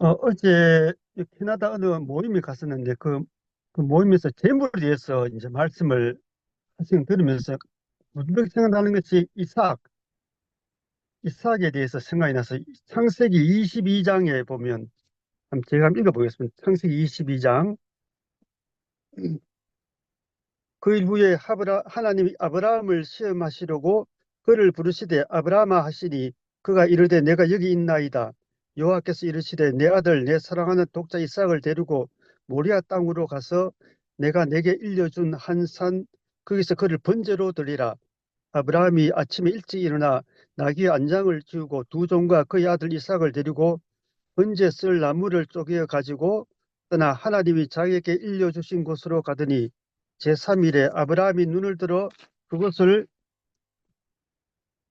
어제 캐나다 어느 모임에 갔었는데 그 모임에서 재물에 대해서 이제 말씀을 하시는 거 들으면서 문득 생각나는 것이 이삭에 대해서 생각이 나서 창세기 22장에 보면 제가 한번 읽어보겠습니다. 창세기 22장. 그 일부에 하나님이 아브라함을 시험하시려고 그를 부르시되 아브라함아 하시니 그가 이르되 내가 여기 있나이다. 여호와께서 이르시되 내 아들 내 사랑하는 독자 이삭을 데리고 모리아 땅으로 가서 내가 내게 일려준 한 산 거기서 그를 번제로 드리라. 아브라함이 아침에 일찍 일어나 나귀의 안장을 지우고 두 종과 그의 아들 이삭을 데리고 번제 쓸 나무를 쪼개어 가지고 떠나 하나님이 자기에게 일려주신 곳으로 가더니 제3일에 아브라함이 눈을 들어 그곳을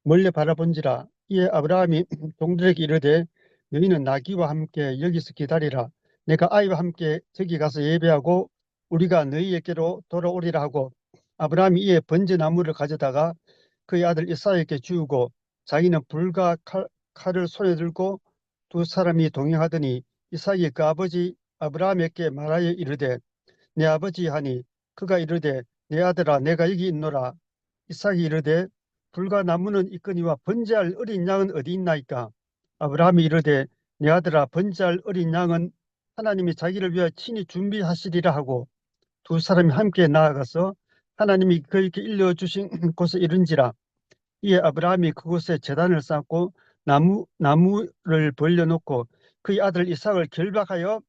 멀리 바라본지라. 이에 아브라함이 종들에게 이르되 너희는 나귀와 함께 여기서 기다리라. 내가 아이와 함께 저기 가서 예배하고 우리가 너희에게로 돌아오리라 하고 아브라함이 이에 번제 나무를 가져다가 그의 아들 이삭에게 주우고 자기는 불과 칼을 손에 들고 두 사람이 동행하더니 이삭이 그 아버지 아브라함에게 말하여 이르되 내 아버지 하니 그가 이르되 내 아들아 내가 여기 있노라. 이삭이 이르되 불과 나무는 있거니와 번제할 어린 양은 어디 있나이까. 아브라함이 이르되 내 아들아 번제할 어린 양은 하나님이 자기를 위하여 친히 준비하시리라 하고 두 사람이 함께 나아가서 하나님이 그에게 일러주신 곳에 이른지라. 이에 아브라함이 그곳에 제단을 쌓고 나무를 벌려놓고 그의 아들 이삭을 결박하여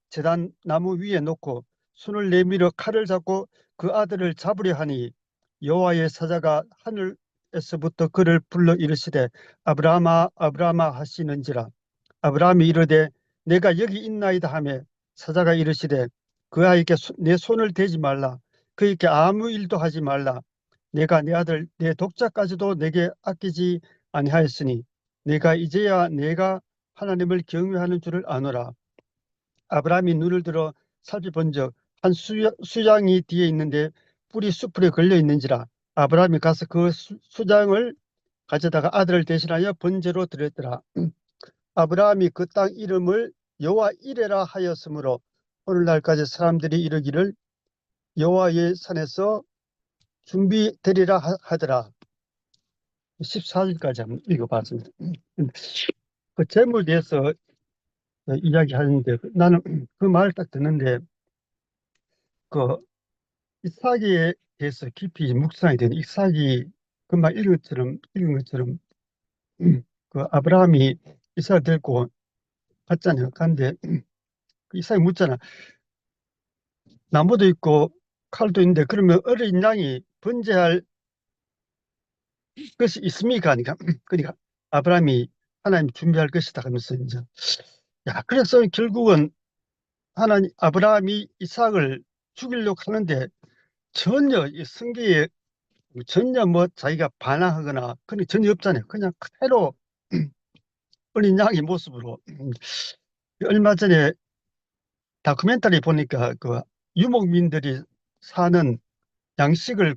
제단 나무 위에 놓고 손을 내밀어 칼을 잡고 그 아들을 잡으려 하니 여호와의 사자가 하늘에서부터 그를 불러 이르시되 아브라함아 아브라함아 하시는지라. 아브라함이 이르되 내가 여기 있나이다 하매 사자가 이르시되 그 아이에게 내 손을 대지 말라. 그에게 아무 일도 하지 말라. 내가 내 아들 내 독자까지도 내게 아끼지 아니하였으니 내가 이제야 내가 하나님을 경외하는 줄을 아노라. 아브라함이 눈을 들어 살펴본즉 한 수장이 뒤에 있는데 뿔이 수풀에 걸려 있는지라. 아브라함이 가서 그 수장을 가져다가 아들을 대신하여 번제로 드렸더라. 아브라함이 그 땅 이름을 여호와 이레라 하였으므로 오늘날까지 사람들이 이르기를 여호와의 산에서 준비되리라 하더라. 14절까지 한번 읽어봤습니다. 그 재물에 대해서 이야기하는데 나는 그 말을 딱 듣는데 그 이삭에 대해서 깊이 묵상이 되는 이삭이 금방 읽은 것처럼 그 아브라함이 이삭을 데리고 갔잖아요. 근데 그 이삭이 묻잖아. 나무도 있고 칼도 있는데 그러면 어린 양이 번제할 것이 있습니까? 그러니까 아브라함이 하나님 준비할 것이다 하면서 이제 그래서 결국은 하나님 아브라함이 이삭을 죽이려고 하는데 전혀 이 성경에 전혀 뭐 자기가 반항하거나 그런 게 전혀 없잖아요. 그냥 그대로 어린 양의 모습으로. 얼마 전에 다큐멘터리 보니까 그 유목민들이 사는 양식을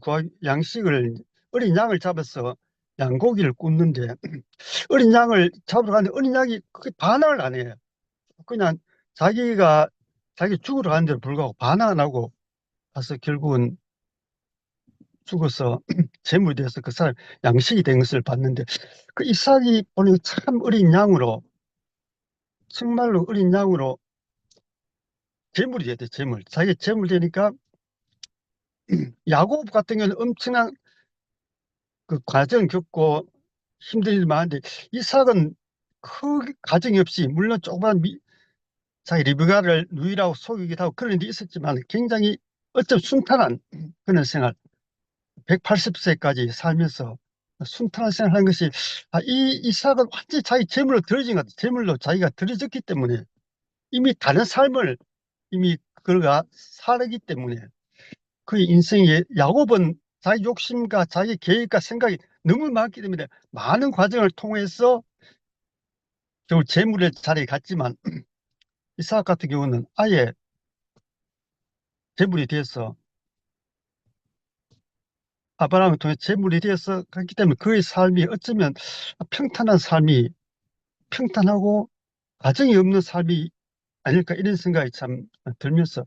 어린 양을 잡아서 양고기를 굽는데 어린 양을 잡으러 가는데 어린 양이 그게 반항을 안 해요. 그냥 자기가 자기 죽으러 가는데도 불구하고 반항 안 하고 가서 결국은 죽어서 제물이 돼서 그 사람 양식이 된 것을 봤는데 그 이삭이 보니 참 어린 양으로 정말로 어린 양으로 제물이 됐대. 자기 제물 되니까 야곱 같은 경우는 엄청난 그 과정 겪고 힘든 일 많은데 이삭은 그 과정이 없이 물론 조그만 자기 리브가를 누이라고 속이기도 하고 그런 일이 있었지만 굉장히 어쩜 순탄한 그런 생활 180세까지 살면서 순탄한 생활하는 것이 이 이삭은 완전히 자기 재물로 들어진 것 같아. 재물로 자기가 들어졌기 때문에 이미 다른 삶을 이미 그가 살기 때문에 그 인생에 야곱은 자기 욕심과 자기 계획과 생각이 너무 많기 때문에 많은 과정을 통해서 결국 재물의 자리에 갔지만 이삭 같은 경우는 아예 재물이 돼서 아브라함을 통해 재물이 되어서 갔기 때문에 그의 삶이 어쩌면 평탄한 삶이 평탄하고 과정이 없는 삶이 아닐까 이런 생각이 참 들면서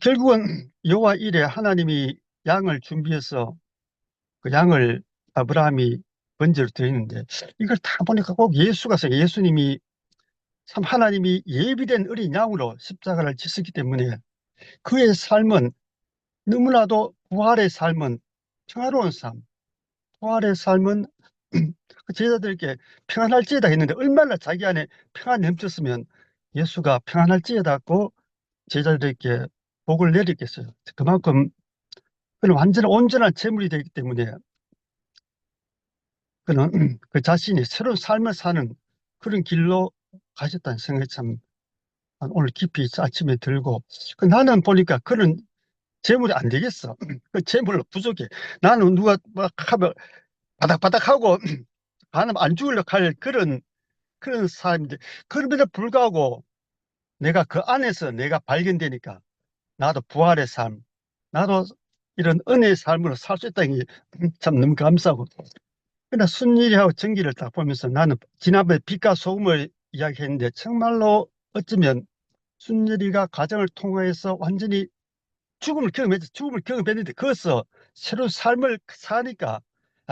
결국은 여호와 일에 하나님이 양을 준비해서 그 양을 아브라함이 번제로 드리는데 이걸 다 보니까 꼭 예수가 예수님이 참 하나님이 예비된 어린 양으로 십자가를 지셨기 때문에 그의 삶은 너무나도 부활의 삶은 평화로운 삶, 부활의 삶은 그 제자들에게 평안할지어다 했는데 얼마나 자기 안에 평안이 넘쳤으면 예수가 평안할지어다고 제자들에게 복을 내리겠어요. 그만큼 그는 완전 온전한 제물이 되기 때문에 그는 그 자신이 새로운 삶을 사는 그런 길로 가셨다는 생각이 참 오늘 깊이 아침에 들고 나는 보니까 그는 재물이 안 되겠어. 그 재물로 부족해. 나는 누가 막 하면 바닥바닥하고 반은 안 죽으려고 할 그런 사람인데 그럼에도 불구하고 내가 그 안에서 내가 발견되니까 나도 부활의 삶, 나도 이런 은혜의 삶으로 살 수 있다는 게 참 너무 감사하고 그러나 순일이하고 정기를 딱 보면서 나는 지난번에 빛과 소금을 이야기했는데 정말로 어쩌면 순일이가 가정을 통해서 완전히 죽음을 경험했는데 그것서 새로운 삶을 사니까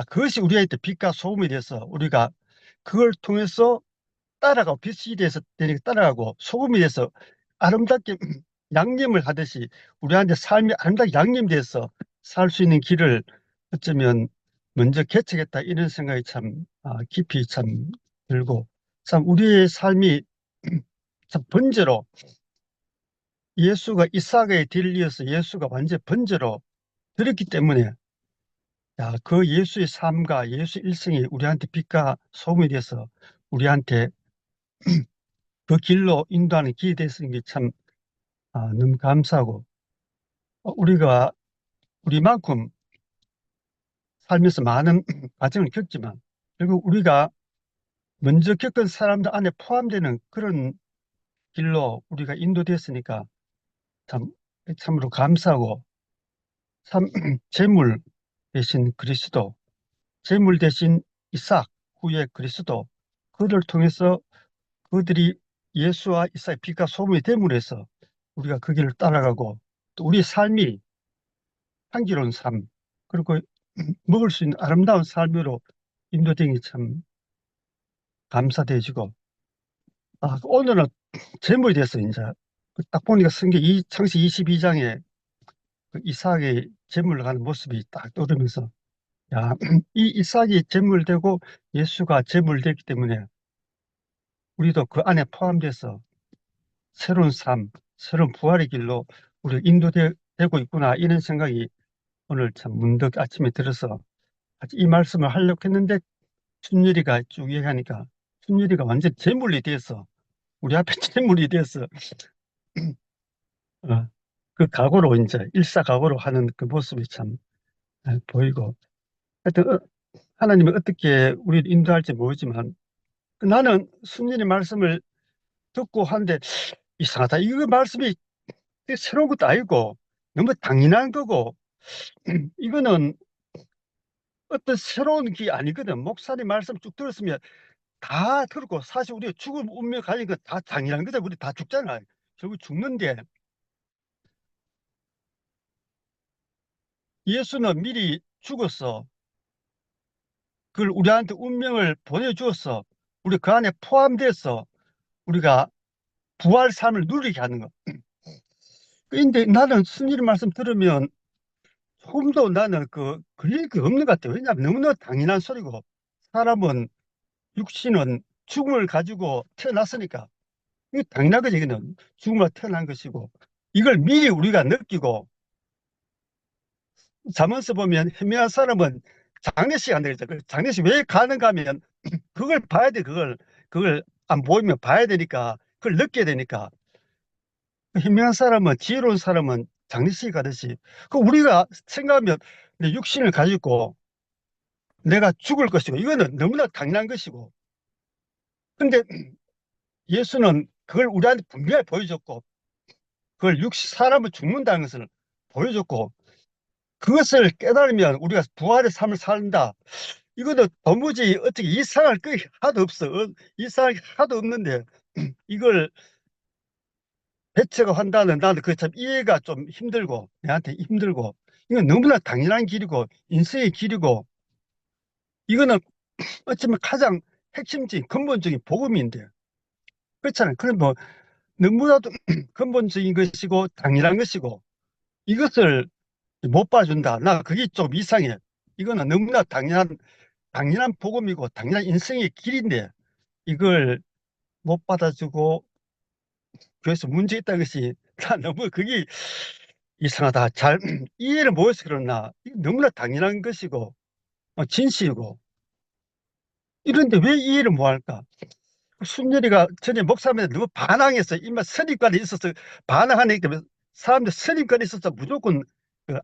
그것이 우리한테 빛과 소금이 돼서 우리가 그걸 통해서 따라가고 빛이 돼서 되니까 따라가고 소금이 돼서 아름답게 양념을 하듯이 우리한테 삶이 아름답게 양념돼서 살 수 있는 길을 어쩌면 먼저 개척했다 이런 생각이 참 깊이 참 들고 참 우리의 삶이 참 번제로 예수가 이삭의 뒤를 이어서 예수가 완전 번제로 드렸기 때문에 그 예수의 삶과 예수 일생이 우리한테 빛과 소금이 돼서 우리한테 그 길로 인도하는 길이 됐으니 참 너무 감사하고 우리가 우리만큼 살면서 많은 과정을 겪지만 결국 우리가 먼저 겪은 사람들 안에 포함되는 그런 길로 우리가 인도됐으니까 참 참으로 감사하고 참 재물 대신 그리스도, 재물 대신 이삭 후에 그리스도 그들을 통해서 그들이 예수와 이삭의 빛과 소금이 됨으로 해서 우리가 그 길을 따라가고 또 우리 삶이 향기로운 삶 그리고 먹을 수 있는 아름다운 삶으로 인도되기 참 감사되어지고 오늘은 제목이 됐어 이제 딱 보니까 성경 창세 22장에 그 이삭의 제물로 가는 모습이 딱 떠오르면서 이 이삭이 제물되고 예수가 제물되기 때문에 우리도 그 안에 포함돼서 새로운 삶, 새로운 부활의 길로 우리 인도되고 있구나 이런 생각이 오늘 참 문득 아침에 들어서 이 말씀을 하려고 했는데 춘열이가 쭉 얘기하니까 춘열이가 완전 제물이 돼서 우리 앞에 제물이 돼서 어, 그 각오로 이제 일사각오로 하는 그 모습이 참 보이고 하여튼 하나님이 어떻게 우리를 인도할지 모르지만 나는 순전히 말씀을 듣고 하는데 이상하다. 이거 말씀이 새로운 것도 아니고 너무 당연한 거고 이거는 어떤 새로운 게 아니거든. 목사님 말씀 쭉 들었으면 다 들었고 사실 우리가 죽음 운명 가진 거 다 당연한 거다. 우리 다 죽잖아. 결국 죽는데 예수는 미리 죽었어. 그걸 우리한테 운명을 보내주었어. 우리 그 안에 포함돼서 우리가 부활 삶을 누리게 하는 거. 근데 나는 스님 말씀 들으면 조금도 나는 그럴 게 없는 것 같아요. 왜냐하면 너무나 당연한 소리고 사람은 육신은 죽음을 가지고 태어났으니까 이거 당연한 거지. 이거는 죽음으로 태어난 것이고 이걸 미리 우리가 느끼고 잠언서 보면 현명한 사람은 장례식 안 되겠죠. 장례식 왜 가는가 하면 그걸 봐야 돼. 그걸 안 보이면 봐야 되니까 그걸 느껴야 되니까 현명한 사람은 지혜로운 사람은 장례식 가듯이 우리가 생각하면 내 육신을 가지고 내가 죽을 것이고 이거는 너무나 당연한 것이고 근데 예수는 그걸 우리한테 분명히 보여줬고 그걸 사람은 죽는다는 것을 보여줬고 그것을 깨달으면 우리가 부활의 삶을 산다. 이거는 도무지 어떻게 이상할 게 하나도 없어. 이상할 게 하나도 없는데 이걸 배척을 한다는 나는 그게 참 이해가 좀 힘들고 내한테 힘들고 이건 너무나 당연한 길이고 인생의 길이고 이거는 어쩌면 가장 핵심적인 근본적인 복음인데 그렇잖아요. 그럼 뭐 너무나도 근본적인 것이고 당연한 것이고 이것을 못 봐준다. 나 그게 좀 이상해. 이거는 너무나 당연한 복음이고 당연한 인생의 길인데 이걸 못 받아주고 교회에서 문제 있다는 것이 나 너무 그게 이상하다. 잘 이해를 못해서 그러나 이게 너무나 당연한 것이고 진실이고 이런데 왜 이해를 못할까? 순열이가 전에 목사님한테 너무 반항해서 이마 선입관이 있어서 반항하니까 사람들 선입관이 있어서 무조건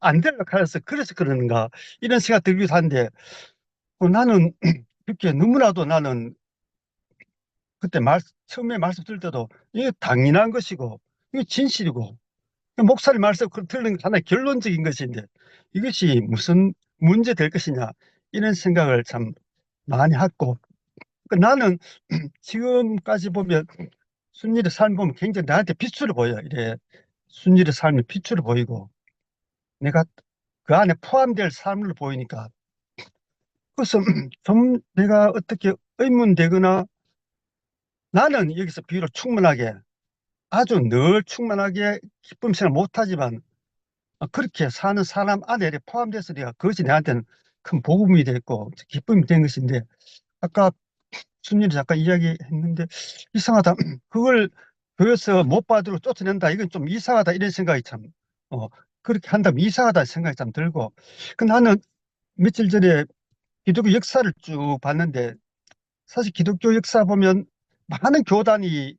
안 되려고 해서 그래서 그러는가 이런 생각 들기도 한데 나는 그렇게 너무나도 나는 그때 처음에 말씀드릴 때도 이게 당연한 것이고 이게 진실이고 목사님 말씀 들은 게 하나의 결론적인 것인데 이것이 무슨 문제 될 것이냐 이런 생각을 참 많이 했고 나는 지금까지 보면 순일의 삶 보면 굉장히 나한테 빛으로 보여. 이래 순일의 삶이 빛으로 보이고 내가 그 안에 포함될 삶을 보이니까 그래서 좀 내가 어떻게 의문되거나 나는 여기서 비록 충만하게 아주 늘 충만하게 기쁨 생활 못하지만 그렇게 사는 사람 안에 포함돼서 내가 그것이 내한테는 큰 복음이 됐고 기쁨이 된 것인데 아까 순일이 잠깐 이야기했는데 이상하다. 그걸 교회에서 못 받으러 쫓아낸다. 이건 좀 이상하다. 이런 생각이 참 어, 그렇게 한다면 이상하다 생각이 참 들고 나는 며칠 전에 기독교 역사를 쭉 봤는데 사실 기독교 역사 보면 많은 교단이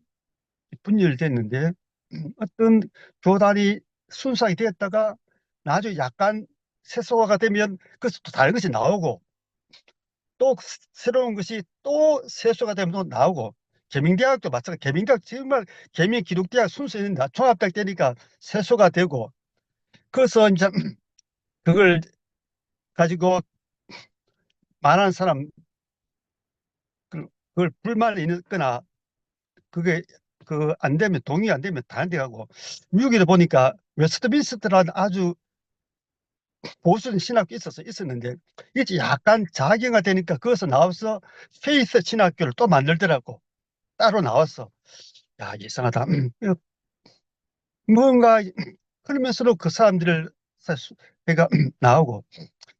분열됐는데 어떤 교단이 순수하게 되었다가 나중에 약간 세속화가 되면 그것도 또 다른 것이 나오고 또 새로운 것이 또 세수가 되면 또 나오고 계명대학도 마찬가지. 계명대학 정말 계명 기독대학 순서인데 종합대학 되니까 세수가 되고 그래서 이제 그걸 가지고 많은 사람 그걸 불만이 있거나 그게 그 안 되면 동의 안 되면 다른 데 가고 미국에도 보니까 웨스트민스터라는 아주 보수적인 신학교 있었는데 이게 약간 자경화 되니까 거기서 나와서 페이스 신학교를 또 만들더라고. 따로 나왔어. 야, 이상하다. 뭔가 그러면서도 그 사람들을 배가 나오고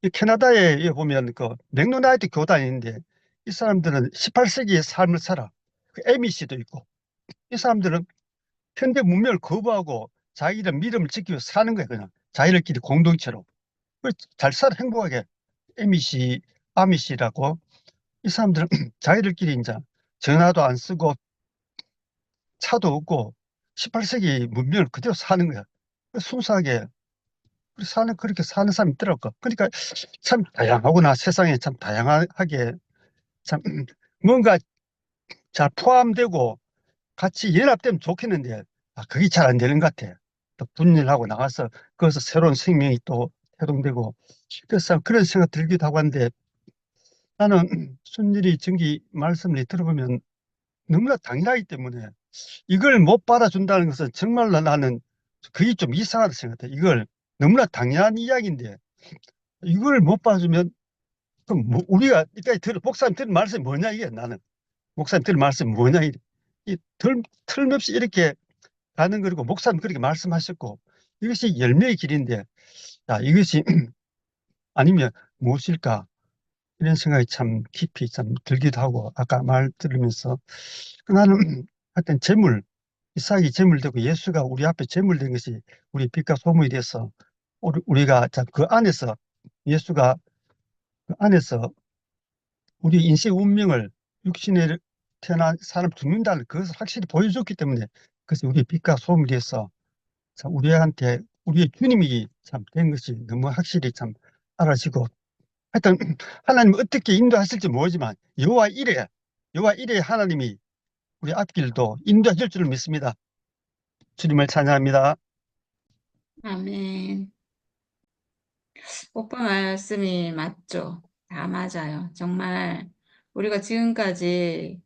이 캐나다에 보면 그 맥노나이트 교단인데 이 사람들은 18세기의 삶을 살아. 그 에미시도 있고 이 사람들은 현대 문명을 거부하고 자기들 믿음을 지키며 사는 거야 그냥 자기들끼리 공동체로 잘 살아 행복하게 에미시 아미시라고 이 사람들은 자기들끼리 이제 전화도 안 쓰고 차도 없고 18세기 문명을 그대로 사는 거야. 순수하게 그렇게 사는 사람이 있더라고. 그러니까 참 다양하구나. 세상에 참 다양하게 참 뭔가 잘 포함되고 같이 연합되면 좋겠는데 그게 잘 안 되는 것 같아. 또 분열하고 나가서 거기서 새로운 생명이 또 태동되고 그래서 그런 생각 들기도 하고 하는데 나는 순일이 정기 말씀을 들어보면 너무나 당연하기 때문에 이걸 못 받아준다는 것은 정말로 나는 그게 좀 이상하다 생각해. 이걸 너무나 당연한 이야기인데 이걸 못 받아주면 그럼 뭐 우리가 이따 목사님 들은 말씀이 뭐냐 이게 나는 목사님 들은 말씀이 뭐냐 틀림없이 이렇게 가는 거고 목사님 그렇게 말씀하셨고 이것이 열매의 길인데 이것이 아니면 무엇일까 이런 생각이 참 깊이 참 들기도 하고 아까 말 들으면서 나는 하여튼 이삭이 제물되고 예수가 우리 앞에 제물된 것이 우리 빛과 소금이 돼서 우리가 그 안에서 예수가 그 안에서 우리 인생 운명을 육신에 태어난 사람 죽는다는 그것을 확실히 보여줬기 때문에 그래서 우리 빛과 소금이 돼서 참 우리한테 우리의 주님이 참 된 것이 너무 확실히 참 알아지고 하여튼 하나님 어떻게 인도하실지 모르지만 여호와 이레 하나님이 우리 앞길도 인도하실 줄 믿습니다. 주님을 찬양합니다. 아멘. 오빠 말씀이 맞죠? 다 맞아요. 정말 우리가 지금까지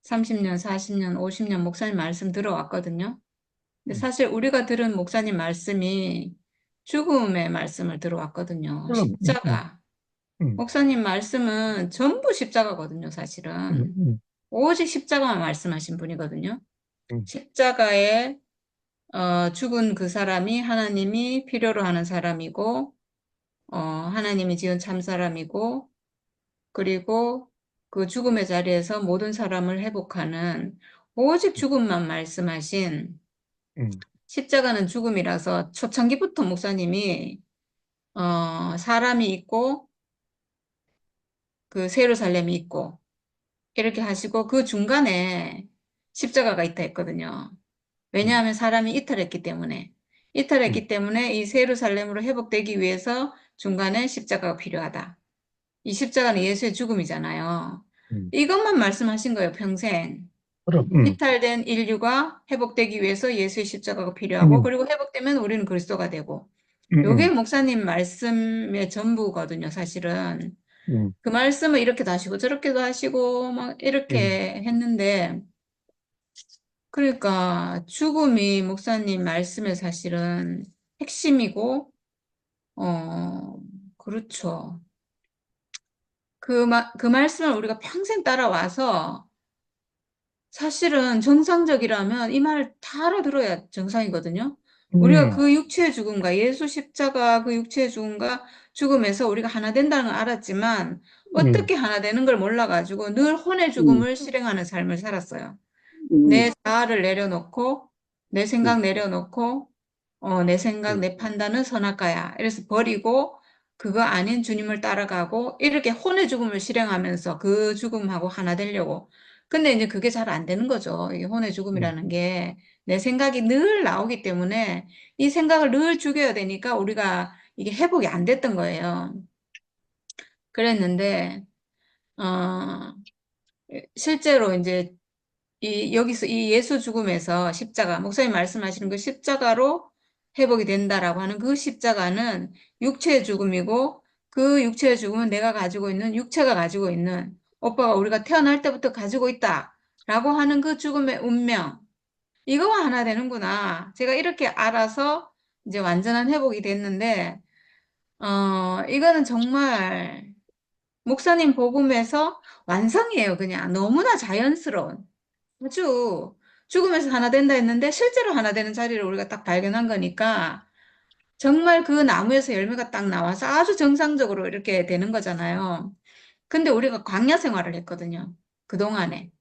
30년, 40년, 50년 목사님 말씀 들어왔거든요. 근데 음. 사실 우리가 들은 목사님 말씀이 죽음의 말씀을 들어왔거든요. 그럼, 십자가. 음, 목사님 말씀은 전부 십자가거든요, 음, 사실은. 음, 오직 십자가만 말씀하신 분이거든요. 음, 십자가에 죽은 그 사람이 하나님이 필요로 하는 사람이고, 하나님이 지은 참 사람이고, 그리고 그 죽음의 자리에서 모든 사람을 회복하는 오직 죽음만 말씀하신 음, 십자가는 죽음이라서 초창기부터 목사님이 사람이 있고 그 세루살렘이 있고 이렇게 하시고 그 중간에 십자가가 있다 했거든요. 음, 왜냐하면 사람이 이탈했기 때문에. 음, 이탈했기 때문에 이 세루살렘으로 회복되기 위해서 중간에 십자가가 필요하다. 이 십자가는 예수의 죽음이잖아요. 음. 이것만 말씀하신 거예요, 평생. 그럼, 이탈된 인류가 회복되기 위해서 예수의 십자가가 필요하고, 음, 그리고 회복되면 우리는 그리스도가 되고. 요게 음, 목사님 말씀의 전부거든요, 사실은. 음, 그 말씀을 이렇게도 하시고 저렇게도 하시고 막 음, 이렇게 했는데, 그러니까 죽음이 목사님 말씀의 사실은 핵심이고, 어, 그렇죠. 그 말씀을 우리가 평생 따라와서 사실은 정상적이라면 이 말을 다 알아들어야 정상이거든요. 우리가 음, 그 육체의 죽음과 예수 십자가 그 육체의 죽음과 죽음에서 우리가 하나 된다는 걸 알았지만 음, 어떻게 하나 되는 걸 몰라가지고 늘 혼의 죽음을 실행하는 삶을 살았어요. 내 음, 자아를 내려놓고, 내 생각 음, 내려놓고, 내 생각, 음, 내 판단은 선악과야. 이래서 버리고, 그거 아닌 주님을 따라가고, 이렇게 혼의 죽음을 실행하면서 그 죽음하고 하나 되려고. 근데 이제 그게 잘 안 되는 거죠. 이 혼의 음, 죽음이라는 게. 내 생각이 늘 나오기 때문에 이 생각을 늘 죽여야 되니까 우리가 이게 회복이 안 됐던 거예요. 그랬는데, 어, 실제로 이제 여기서 이 예수 죽음에서 십자가, 목사님 말씀하시는 그 십자가로 회복이 된다라고 하는 그 십자가는 육체의 죽음이고 그 육체의 죽음은 내가 가지고 있는, 육체가 가지고 있는, 오빠가 우리가 태어날 때부터 가지고 있다라고 하는 그 죽음의 운명, 이거와 하나 되는구나. 제가 이렇게 알아서 이제 완전한 회복이 됐는데, 이거는 정말 목사님 복음에서 완성이에요. 그냥 너무나 자연스러운. 아주 죽음에서 하나 된다 했는데 실제로 하나 되는 자리를 우리가 딱 발견한 거니까 정말 그 나무에서 열매가 딱 나와서 아주 정상적으로 이렇게 되는 거잖아요. 근데 우리가 광야 생활을 했거든요. 그동안에.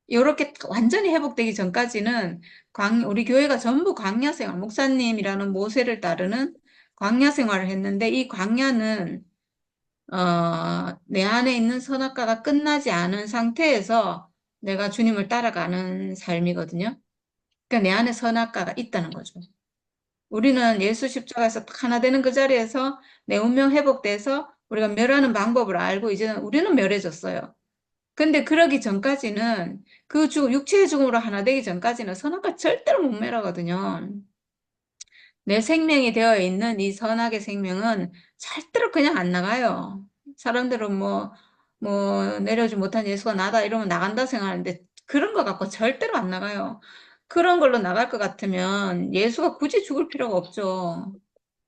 이렇게 완전히 회복되기 전까지는 우리 교회가 전부 광야 생활, 목사님이라는 모세를 따르는 광야 생활을 했는데 이 광야는 내 안에 있는 선악과가 끝나지 않은 상태에서 내가 주님을 따라가는 삶이거든요. 그러니까 내 안에 선악과가 있다는 거죠. 우리는 예수 십자가에서 딱 하나 되는 그 자리에서 내 운명 회복돼서 우리가 멸하는 방법을 알고 이제는 우리는 멸해졌어요. 근데 그러기 전까지는 그 육체의 죽음으로 하나 되기 전까지는 선악과 절대로 못 멸하거든요. 내 생명이 되어 있는 이 선악의 생명은 절대로 그냥 안 나가요. 사람들은 내려오지 못한 예수가 나다 이러면 나간다 생각하는데 그런 거 갖고 절대로 안 나가요. 그런 걸로 나갈 것 같으면 예수가 굳이 죽을 필요가 없죠.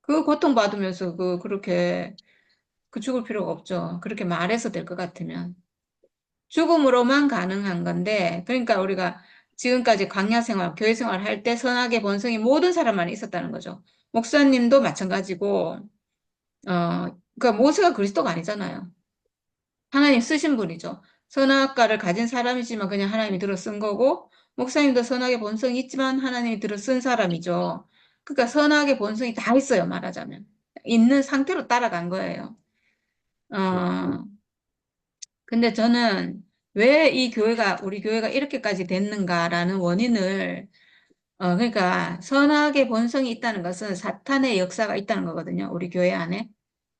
그 고통받으면서 그렇게 죽을 필요가 없죠. 그렇게 말해서 될 것 같으면. 죽음으로만 가능한 건데, 그러니까 우리가 지금까지 광야 생활, 교회 생활 할 때 선악의 본성이 모든 사람 안에 있었다는 거죠. 목사님도 마찬가지고, 그러니까 모세가 그리스도가 아니잖아요. 하나님 쓰신 분이죠. 선악과를 가진 사람이지만 그냥 하나님이 들어 쓴 거고, 목사님도 선악의 본성이 있지만 하나님이 들어 쓴 사람이죠. 그러니까 선악의 본성이 다 있어요, 말하자면. 있는 상태로 따라간 거예요. 어, 근데 저는 왜 우리 교회가 이렇게까지 됐는가라는 원인을, 그러니까 선악의 본성이 있다는 것은 사탄의 역사가 있다는 거거든요. 우리 교회 안에.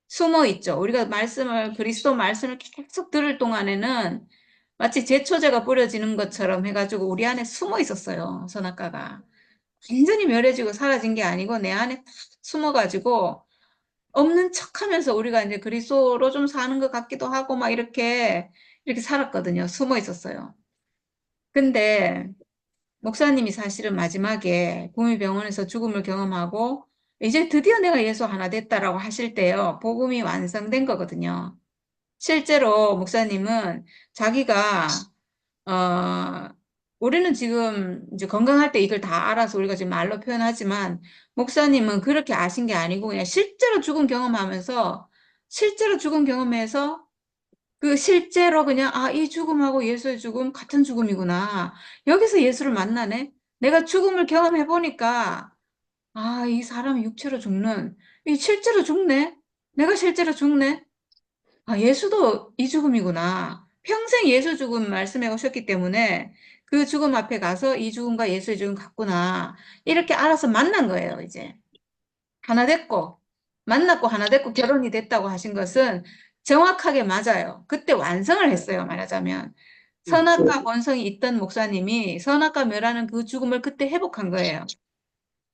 숨어 있죠. 우리가 그리스도 말씀을 계속 들을 동안에는 마치 제초제가 뿌려지는 것처럼 해가지고 우리 안에 숨어 있었어요. 선악과가. 완전히 멸해지고 사라진 게 아니고 내 안에 탁 숨어가지고 없는 척하면서 우리가 이제 그리스도로 좀 사는 것 같기도 하고 막 이렇게 살았거든요. 숨어 있었어요. 근데 목사님이 사실은 마지막에 구미병원에서 죽음을 경험하고 이제 드디어 내가 예수 하나 됐다라고 하실 때요. 복음이 완성된 거거든요. 실제로 목사님은 자기가 어, 우리는 지금 이제 건강할 때 이걸 다 알아서 우리가 지금 말로 표현하지만 목사님은 그렇게 아신 게 아니고 그냥 실제로 죽음 경험해서 그 실제로 그냥 아, 이 죽음하고 예수의 죽음 같은 죽음이구나. 여기서 예수를 만나네. 내가 죽음을 경험해 보니까 아, 이 사람이 육체로 죽는 이 실제로 죽네. 내가 실제로 죽네. 아, 예수도 이 죽음이구나. 평생 예수 죽음 말씀해 오셨기 때문에 그 죽음 앞에 가서 이 죽음과 예수의 죽음 같구나. 이렇게 알아서 만난 거예요, 이제. 하나 됐고, 만났고 하나 됐고 결혼이 됐다고 하신 것은 정확하게 맞아요. 그때 완성을 했어요, 말하자면. 음, 선악과 본성이 있던 목사님이 선악과 멸하는 그 죽음을 그때 회복한 거예요.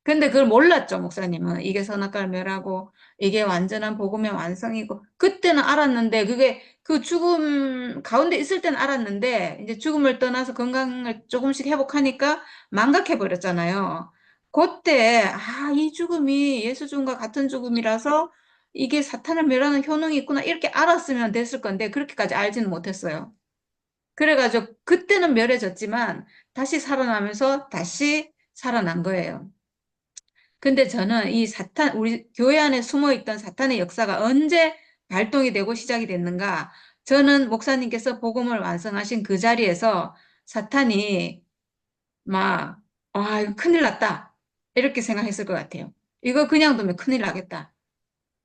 근데 그걸 몰랐죠, 목사님은. 이게 선악과를 멸하고, 이게 완전한 복음의 완성이고, 그때는 알았는데, 그게 그 죽음 가운데 있을 때는 알았는데, 이제 죽음을 떠나서 건강을 조금씩 회복하니까 망각해버렸잖아요. 그때, 아, 이 죽음이 예수 죽음과 같은 죽음이라서, 이게 사탄을 멸하는 효능이 있구나, 이렇게 알았으면 됐을 건데, 그렇게까지 알지는 못했어요. 그래가지고, 그때는 멸해졌지만, 다시 살아나면서 다시 살아난 거예요. 근데 저는 이 사탄, 우리 교회 안에 숨어 있던 사탄의 역사가 언제 발동이 되고 시작이 됐는가? 저는 목사님께서 복음을 완성하신 그 자리에서 사탄이 막, 아, 이거 큰일 났다. 이렇게 생각했을 것 같아요. 이거 그냥 두면 큰일 나겠다.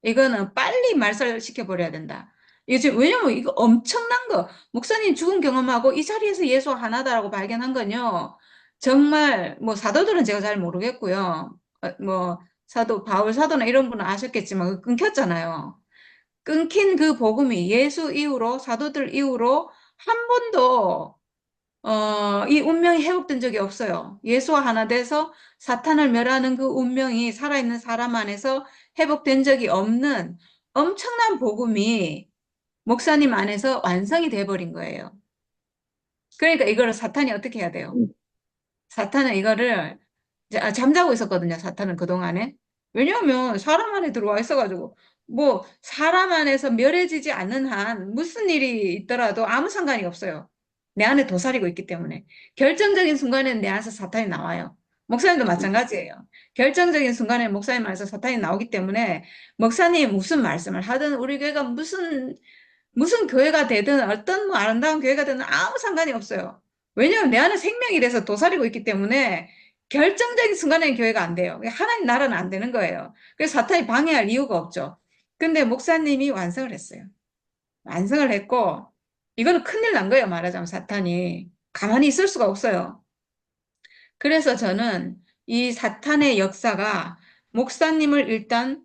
이거는 빨리 말살시켜 버려야 된다. 이게 지금 왜냐면 이거 엄청난 거 목사님 죽은 경험하고 이 자리에서 예수 하나다라고 발견한 건요. 정말 뭐 사도들은 제가 잘 모르겠고요. 뭐 사도 바울 사도나 이런 분은 아셨겠지만 끊겼잖아요. 끊긴 그 복음이 예수 이후로 사도들 이후로 한 번도 이 운명이 회복된 적이 없어요. 예수와 하나 돼서 사탄을 멸하는 그 운명이 살아있는 사람 안에서 회복된 적이 없는 엄청난 복음이 목사님 안에서 완성이 돼버린 거예요. 그러니까 이거를 사탄이 어떻게 해야 돼요? 사탄은 이거를 잠자고 있었거든요. 사탄은 그동안에. 왜냐하면 사람 안에 들어와 있어가지고 뭐 사람 안에서 멸해지지 않는 한 무슨 일이 있더라도 아무 상관이 없어요. 내 안에 도사리고 있기 때문에. 결정적인 순간에는 내 안에서 사탄이 나와요. 목사님도 마찬가지예요. 결정적인 순간에 목사님 안에서 사탄이 나오기 때문에 목사님이 무슨 말씀을 하든 우리 교회가 무슨 교회가 되든 어떤 뭐 아름다운 교회가 되든 아무 상관이 없어요. 왜냐하면 내 안에 생명이 돼서 도사리고 있기 때문에 결정적인 순간에는 교회가 안 돼요. 하나님 나라는 안 되는 거예요. 그래서 사탄이 방해할 이유가 없죠. 근데 목사님이 완성을 했어요. 완성을 했고 이거는 큰일 난 거예요. 말하자면 사탄이 가만히 있을 수가 없어요. 그래서 저는 이 사탄의 역사가 목사님을 일단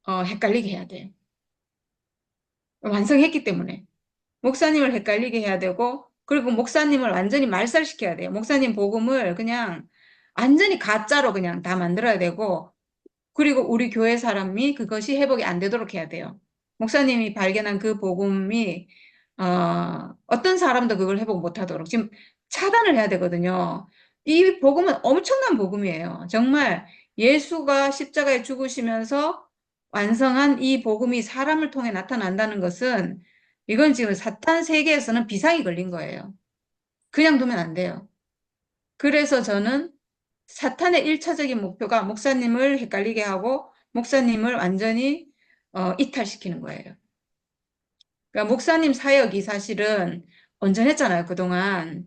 헷갈리게 해야 돼요. 완성했기 때문에. 목사님을 헷갈리게 해야 되고, 그리고 목사님을 완전히 말살시켜야 돼요. 목사님 복음을 그냥 완전히 가짜로 그냥 다 만들어야 되고, 그리고 우리 교회 사람이 그것이 회복이 안 되도록 해야 돼요. 목사님이 발견한 그 복음이, 어떤 사람도 그걸 회복 못 하도록 지금 차단을 해야 되거든요. 이 복음은 엄청난 복음이에요. 정말 예수가 십자가에 죽으시면서 완성한 이 복음이 사람을 통해 나타난다는 것은 이건 지금 사탄 세계에서는 비상이 걸린 거예요. 그냥 두면 안 돼요. 그래서 저는 사탄의 일차적인 목표가 목사님을 헷갈리게 하고 목사님을 완전히 이탈시키는 거예요. 그러니까 목사님 사역이 사실은 온전했잖아요, 그동안.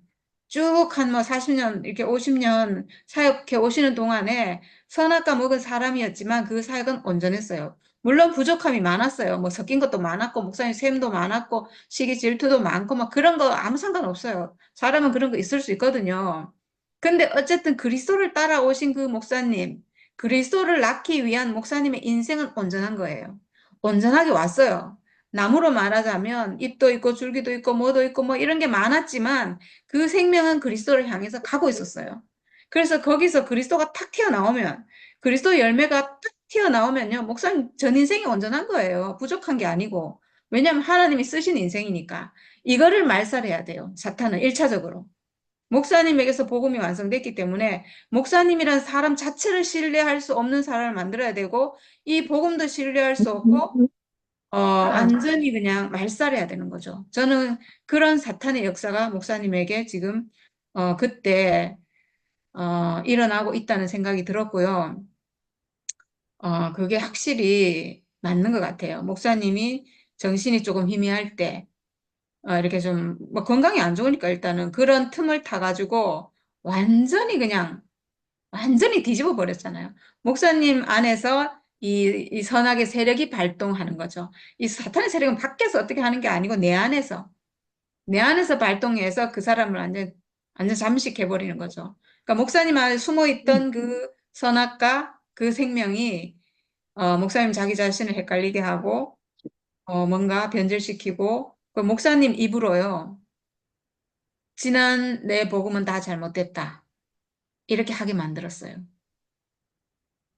쭉 한 뭐 40년, 이렇게 50년 사역해 오시는 동안에 선악과 먹은 사람이었지만 그 사역은 온전했어요. 물론 부족함이 많았어요. 뭐 섞인 것도 많았고, 목사님 셈도 많았고, 시기 질투도 많고, 막 그런 거 아무 상관없어요. 사람은 그런 거 있을 수 있거든요. 근데 어쨌든 그리스도를 따라오신 그 목사님, 그리스도를 낳기 위한 목사님의 인생은 온전한 거예요. 온전하게 왔어요. 나무로 말하자면 잎도 있고 줄기도 있고 뭐도 있고 뭐 이런 게 많았지만 그 생명은 그리스도를 향해서 가고 있었어요. 그래서 거기서 그리스도가 탁 튀어나오면 그리스도 열매가 탁 튀어나오면요. 목사님 전 인생이 온전한 거예요. 부족한 게 아니고. 왜냐하면 하나님이 쓰신 인생이니까. 이거를 말살해야 돼요. 사탄은 일차적으로. 목사님에게서 복음이 완성됐기 때문에 목사님이란 사람 자체를 신뢰할 수 없는 사람을 만들어야 되고 이 복음도 신뢰할 수 없고 완전히 그냥 말살해야 되는 거죠. 저는 그런 사탄의 역사가 목사님에게 지금 그때 일어나고 있다는 생각이 들었고요. 그게 확실히 맞는 것 같아요. 목사님이 정신이 조금 희미할 때 이렇게 좀, 뭐 건강이 안 좋으니까 일단은 그런 틈을 타가지고 완전히 그냥, 완전히 뒤집어 버렸잖아요. 목사님 안에서 이 선악의 세력이 발동하는 거죠. 이 사탄의 세력은 밖에서 어떻게 하는 게 아니고 내 안에서 발동해서 그 사람을 완전 잠식해버리는 거죠. 그러니까 목사님 안에 숨어있던 그 선악과 그 생명이, 목사님 자기 자신을 헷갈리게 하고, 뭔가 변질시키고, 그 목사님 입으로요. 지난 내 복음은 다 잘못됐다. 이렇게 하게 만들었어요.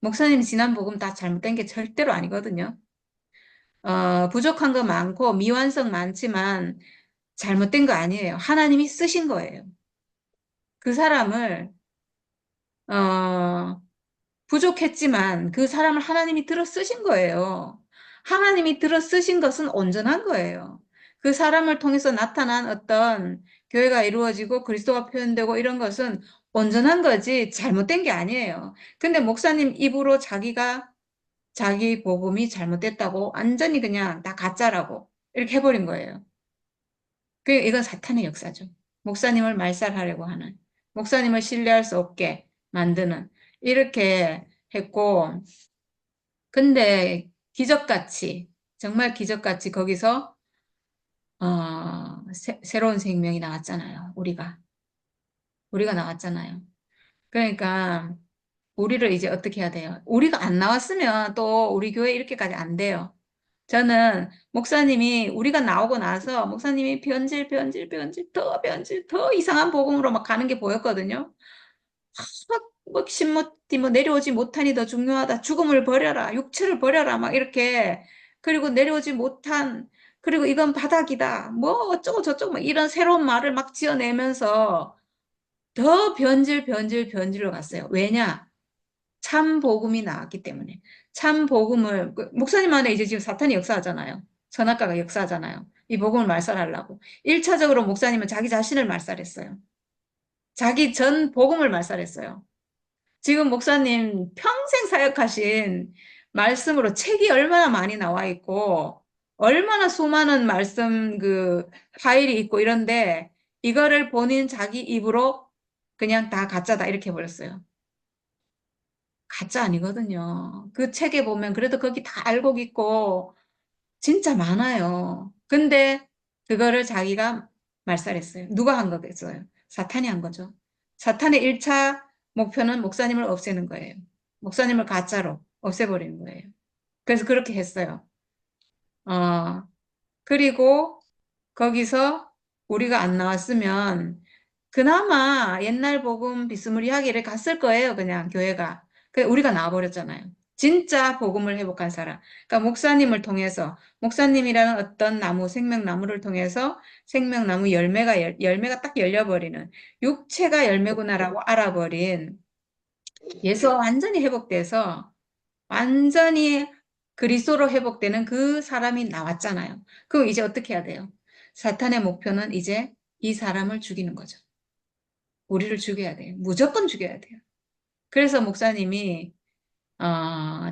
목사님이 지난 복음 다 잘못된 게 절대로 아니거든요. 부족한 거 많고 미완성 많지만 잘못된 거 아니에요. 하나님이 쓰신 거예요. 그 사람을, 어, 부족했지만 그 사람을 하나님이 들어 쓰신 거예요. 하나님이 들어 쓰신 것은 온전한 거예요. 그 사람을 통해서 나타난 어떤 교회가 이루어지고 그리스도가 표현되고 이런 것은 온전한 거지 잘못된 게 아니에요. 근데 목사님 입으로 자기 복음이 잘못됐다고 완전히 그냥 다 가짜라고 이렇게 해버린 거예요. 이건 사탄의 역사죠. 목사님을 말살하려고 하는, 목사님을 신뢰할 수 없게 만드는 이렇게 했고, 근데 기적같이, 정말 기적같이 거기서 새로운 생명이 나왔잖아요. 우리가 나왔잖아요. 그러니까 우리를 이제 어떻게 해야 돼요? 우리가 안 나왔으면 또 우리 교회 이렇게까지 안 돼요. 저는 목사님이 우리가 나오고 나서 목사님이 변질 더 이상한 복음으로 막 가는 게 보였거든요. 뭐 신모티 뭐 내려오지 못하니 더 중요하다. 죽음을 버려라. 육체를 버려라. 막 이렇게. 그리고 내려오지 못한 그리고 이건 바닥이다. 뭐 어쩌고 저쩌고 막 이런 새로운 말을 막 지어내면서 더 변질로 갔어요. 왜냐? 참 복음이 나왔기 때문에. 참 복음을 목사님 안에 이제 지금 사탄이 역사하잖아요. 선악과가 역사하잖아요. 이 복음을 말살하려고. 1차적으로 목사님은 자기 자신을 말살했어요. 자기 전 복음을 말살했어요. 지금 목사님 평생 사역하신 말씀으로 책이 얼마나 많이 나와 있고, 얼마나 수많은 말씀 그 파일이 있고 이런데, 이거를 본인 자기 입으로 그냥 다 가짜다 이렇게 해버렸어요. 가짜 아니거든요. 그 책에 보면 그래도 거기 다 알곡 있고, 진짜 많아요. 근데 그거를 자기가 말살했어요. 누가 한 거겠어요? 사탄이 한 거죠. 사탄의 1차 목표는 목사님을 없애는 거예요. 목사님을 가짜로 없애버리는 거예요. 그래서 그렇게 했어요. 어, 그리고 거기서 우리가 안 나왔으면 그나마 옛날 복음 비스무리하게 갔을 거예요. 그냥 교회가. 우리가 나와버렸잖아요. 진짜 복음을 회복한 사람. 그러니까 목사님을 통해서 목사님이라는 어떤 나무, 생명나무를 통해서 생명나무 열매가 딱 열려버리는 육체가 열매구나라고 알아버린 예수가 완전히 회복돼서 완전히 그리스도로 회복되는 그 사람이 나왔잖아요. 그럼 이제 어떻게 해야 돼요? 사탄의 목표는 이제 이 사람을 죽이는 거죠. 우리를 죽여야 돼요. 무조건 죽여야 돼요. 그래서 목사님이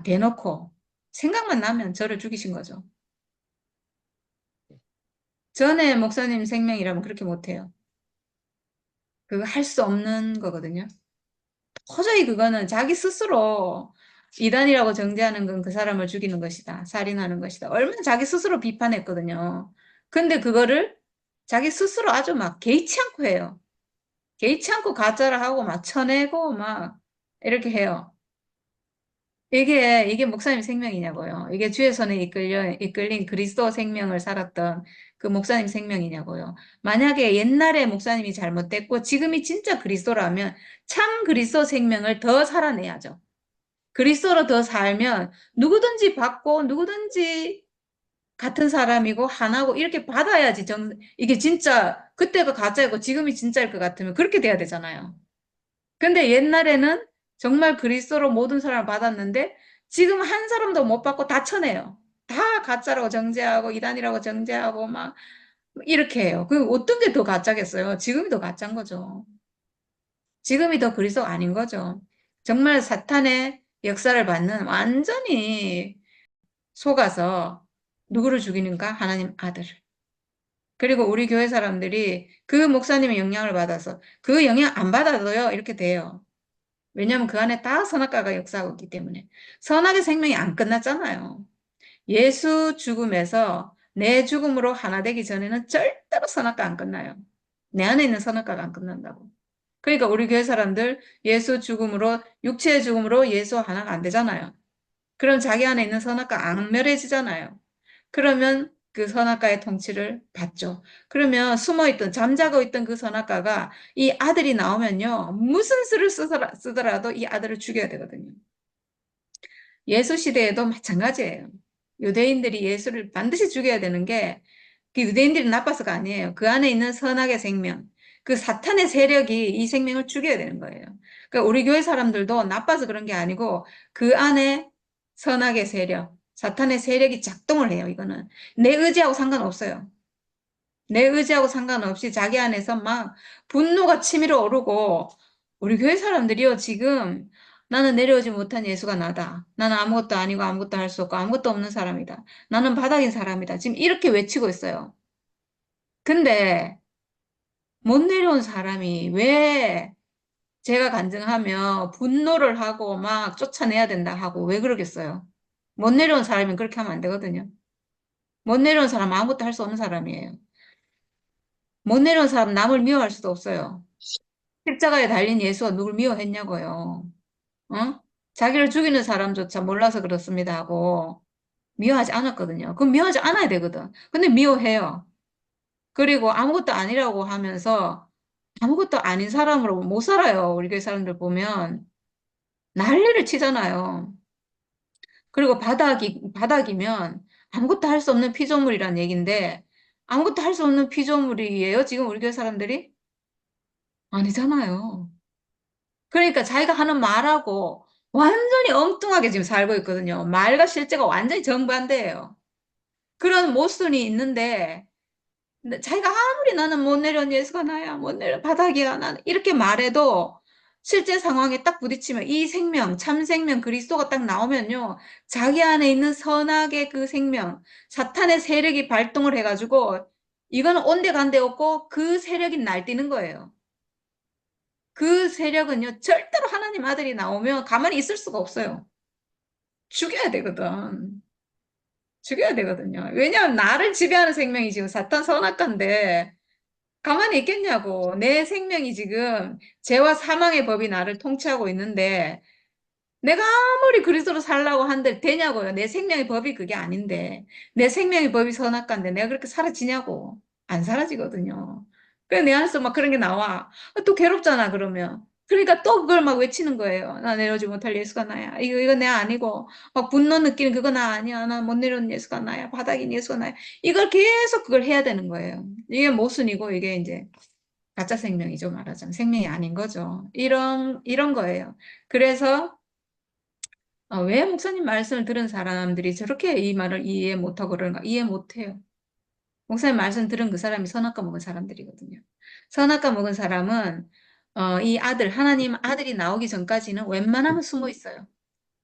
대놓고 생각만 나면 저를 죽이신 거죠. 전에 목사님 생명이라면 그렇게 못해요. 그거 할 수 없는 거거든요. 도저히 그거는 자기 스스로 이단이라고 정죄하는 건 그 사람을 죽이는 것이다. 살인하는 것이다. 얼마나 자기 스스로 비판했거든요. 근데 그거를 자기 스스로 아주 막 개의치 않고 해요. 개의치 않고 가짜를 하고 막 쳐내고 막 이렇게 해요. 이게 목사님 생명이냐고요. 이게 주의 손에 이끌린 그리스도 생명을 살았던 그 목사님 생명이냐고요. 만약에 옛날에 목사님이 잘못됐고 지금이 진짜 그리스도라면 참 그리스도 생명을 더 살아내야죠. 그리스도로 더 살면 누구든지 받고 누구든지 같은 사람이고 하나고 이렇게 받아야지 이게 진짜 그때가 가짜이고 지금이 진짜일 것 같으면 그렇게 돼야 되잖아요. 근데 옛날에는 정말 그리스도로 모든 사람을 받았는데 지금 한 사람도 못 받고 다 쳐내요. 다 가짜라고 정죄하고 이단이라고 정죄하고 막 이렇게 해요. 그 어떤 게 더 가짜겠어요? 지금이 더 가짜인 거죠. 지금이 더 그리스도가 아닌 거죠. 정말 사탄의 역사를 받는 완전히 속아서 누구를 죽이는가? 하나님 아들을. 그리고 우리 교회 사람들이 그 목사님의 영향을 받아서 그 영향 안 받아도요, 이렇게 돼요. 왜냐하면 그 안에 다 선악과가 역사하고 있기 때문에. 선악의 생명이 안 끝났잖아요. 예수 죽음에서 내 죽음으로 하나 되기 전에는 절대로 선악과 안 끝나요. 내 안에 있는 선악과가 안 끝난다고. 그러니까 우리 교회 사람들 예수 죽음으로, 육체의 죽음으로 예수 하나가 안 되잖아요. 그럼 자기 안에 있는 선악과 악멸해지잖아요. 그러면 그 선악과의 통치를 받죠. 그러면 숨어있던, 잠자고 있던 그 선악과가 이 아들이 나오면요. 무슨 수를 쓰더라도 이 아들을 죽여야 되거든요. 예수 시대에도 마찬가지예요. 유대인들이 예수를 반드시 죽여야 되는 게 그 유대인들이 나빠서가 아니에요. 그 안에 있는 선악의 생명, 그 사탄의 세력이 이 생명을 죽여야 되는 거예요. 그러니까 우리 교회 사람들도 나빠서 그런 게 아니고 그 안에 선악의 세력, 사탄의 세력이 작동을 해요. 이거는 내 의지하고 상관없어요. 내 의지하고 상관없이 자기 안에서 막 분노가 치밀어 오르고 우리 교회 사람들이요 지금 나는 내려오지 못한 예수가 나다. 나는 아무것도 아니고 아무것도 할 수 없고 아무것도 없는 사람이다. 나는 바닥인 사람이다. 지금 이렇게 외치고 있어요. 근데 못 내려온 사람이 왜 제가 간증하며 분노를 하고 막 쫓아내야 된다 하고 왜 그러겠어요? 못 내려온 사람은 그렇게 하면 안 되거든요. 못 내려온 사람은 아무것도 할 수 없는 사람이에요. 못 내려온 사람 남을 미워할 수도 없어요. 십자가에 달린 예수가 누굴 미워했냐고요. 어? 자기를 죽이는 사람조차 몰라서 그렇습니다 하고 미워하지 않았거든요. 그럼 미워하지 않아야 되거든. 근데 미워해요. 그리고 아무것도 아니라고 하면서 아무것도 아닌 사람으로 못 살아요. 우리 교회 사람들 보면 난리를 치잖아요. 그리고 바닥이면 아무것도 할 수 없는 피조물이란 얘기인데 아무것도 할 수 없는 피조물이에요. 지금 우리 교회 사람들이 아니잖아요. 그러니까 자기가 하는 말하고 완전히 엉뚱하게 지금 살고 있거든요. 말과 실제가 완전히 정반대예요. 그런 모순이 있는데 근데 자기가 아무리 나는 못 내려온 예수가 나야, 못 내려온 바닥이야, 나는 이렇게 말해도 실제 상황에 딱 부딪히면 이 생명, 참 생명 그리스도가 딱 나오면요. 자기 안에 있는 선악의 그 생명, 사탄의 세력이 발동을 해가지고 이거는 온데간데 없고 그 세력이 날뛰는 거예요. 그 세력은요, 절대로 하나님 아들이 나오면 가만히 있을 수가 없어요. 죽여야 되거든. 죽여야 되거든요. 왜냐하면 나를 지배하는 생명이 지금 사탄 선악과인데 가만히 있겠냐고. 내 생명이 지금 죄와 사망의 법이 나를 통치하고 있는데 내가 아무리 그리스도로 살라고 한들 되냐고요. 내 생명의 법이 그게 아닌데. 내 생명의 법이 선악과인데 내가 그렇게 사라지냐고. 안 사라지거든요. 그래, 내 안에서 막 그런 게 나와. 또 괴롭잖아, 그러면. 그러니까 또 그걸 막 외치는 거예요. 나 내려오지 못할 예수가 나야. 이거 내 아니고. 막 분노 느끼는 그거 나 아니야. 나 못 내려오는 예수가 나야. 바닥인 예수가 나야. 이걸 계속 그걸 해야 되는 거예요. 이게 모순이고, 이게 이제 가짜 생명이죠, 말하자면. 생명이 아닌 거죠. 이런 거예요. 그래서 왜 목사님 말씀을 들은 사람들이 저렇게 이 말을 이해 못하고 그러는가? 이해 못해요. 목사님 말씀 들은 그 사람이 선악과 먹은 사람들이거든요. 선악과 먹은 사람은 이 아들, 하나님 아들이 나오기 전까지는 웬만하면 숨어 있어요.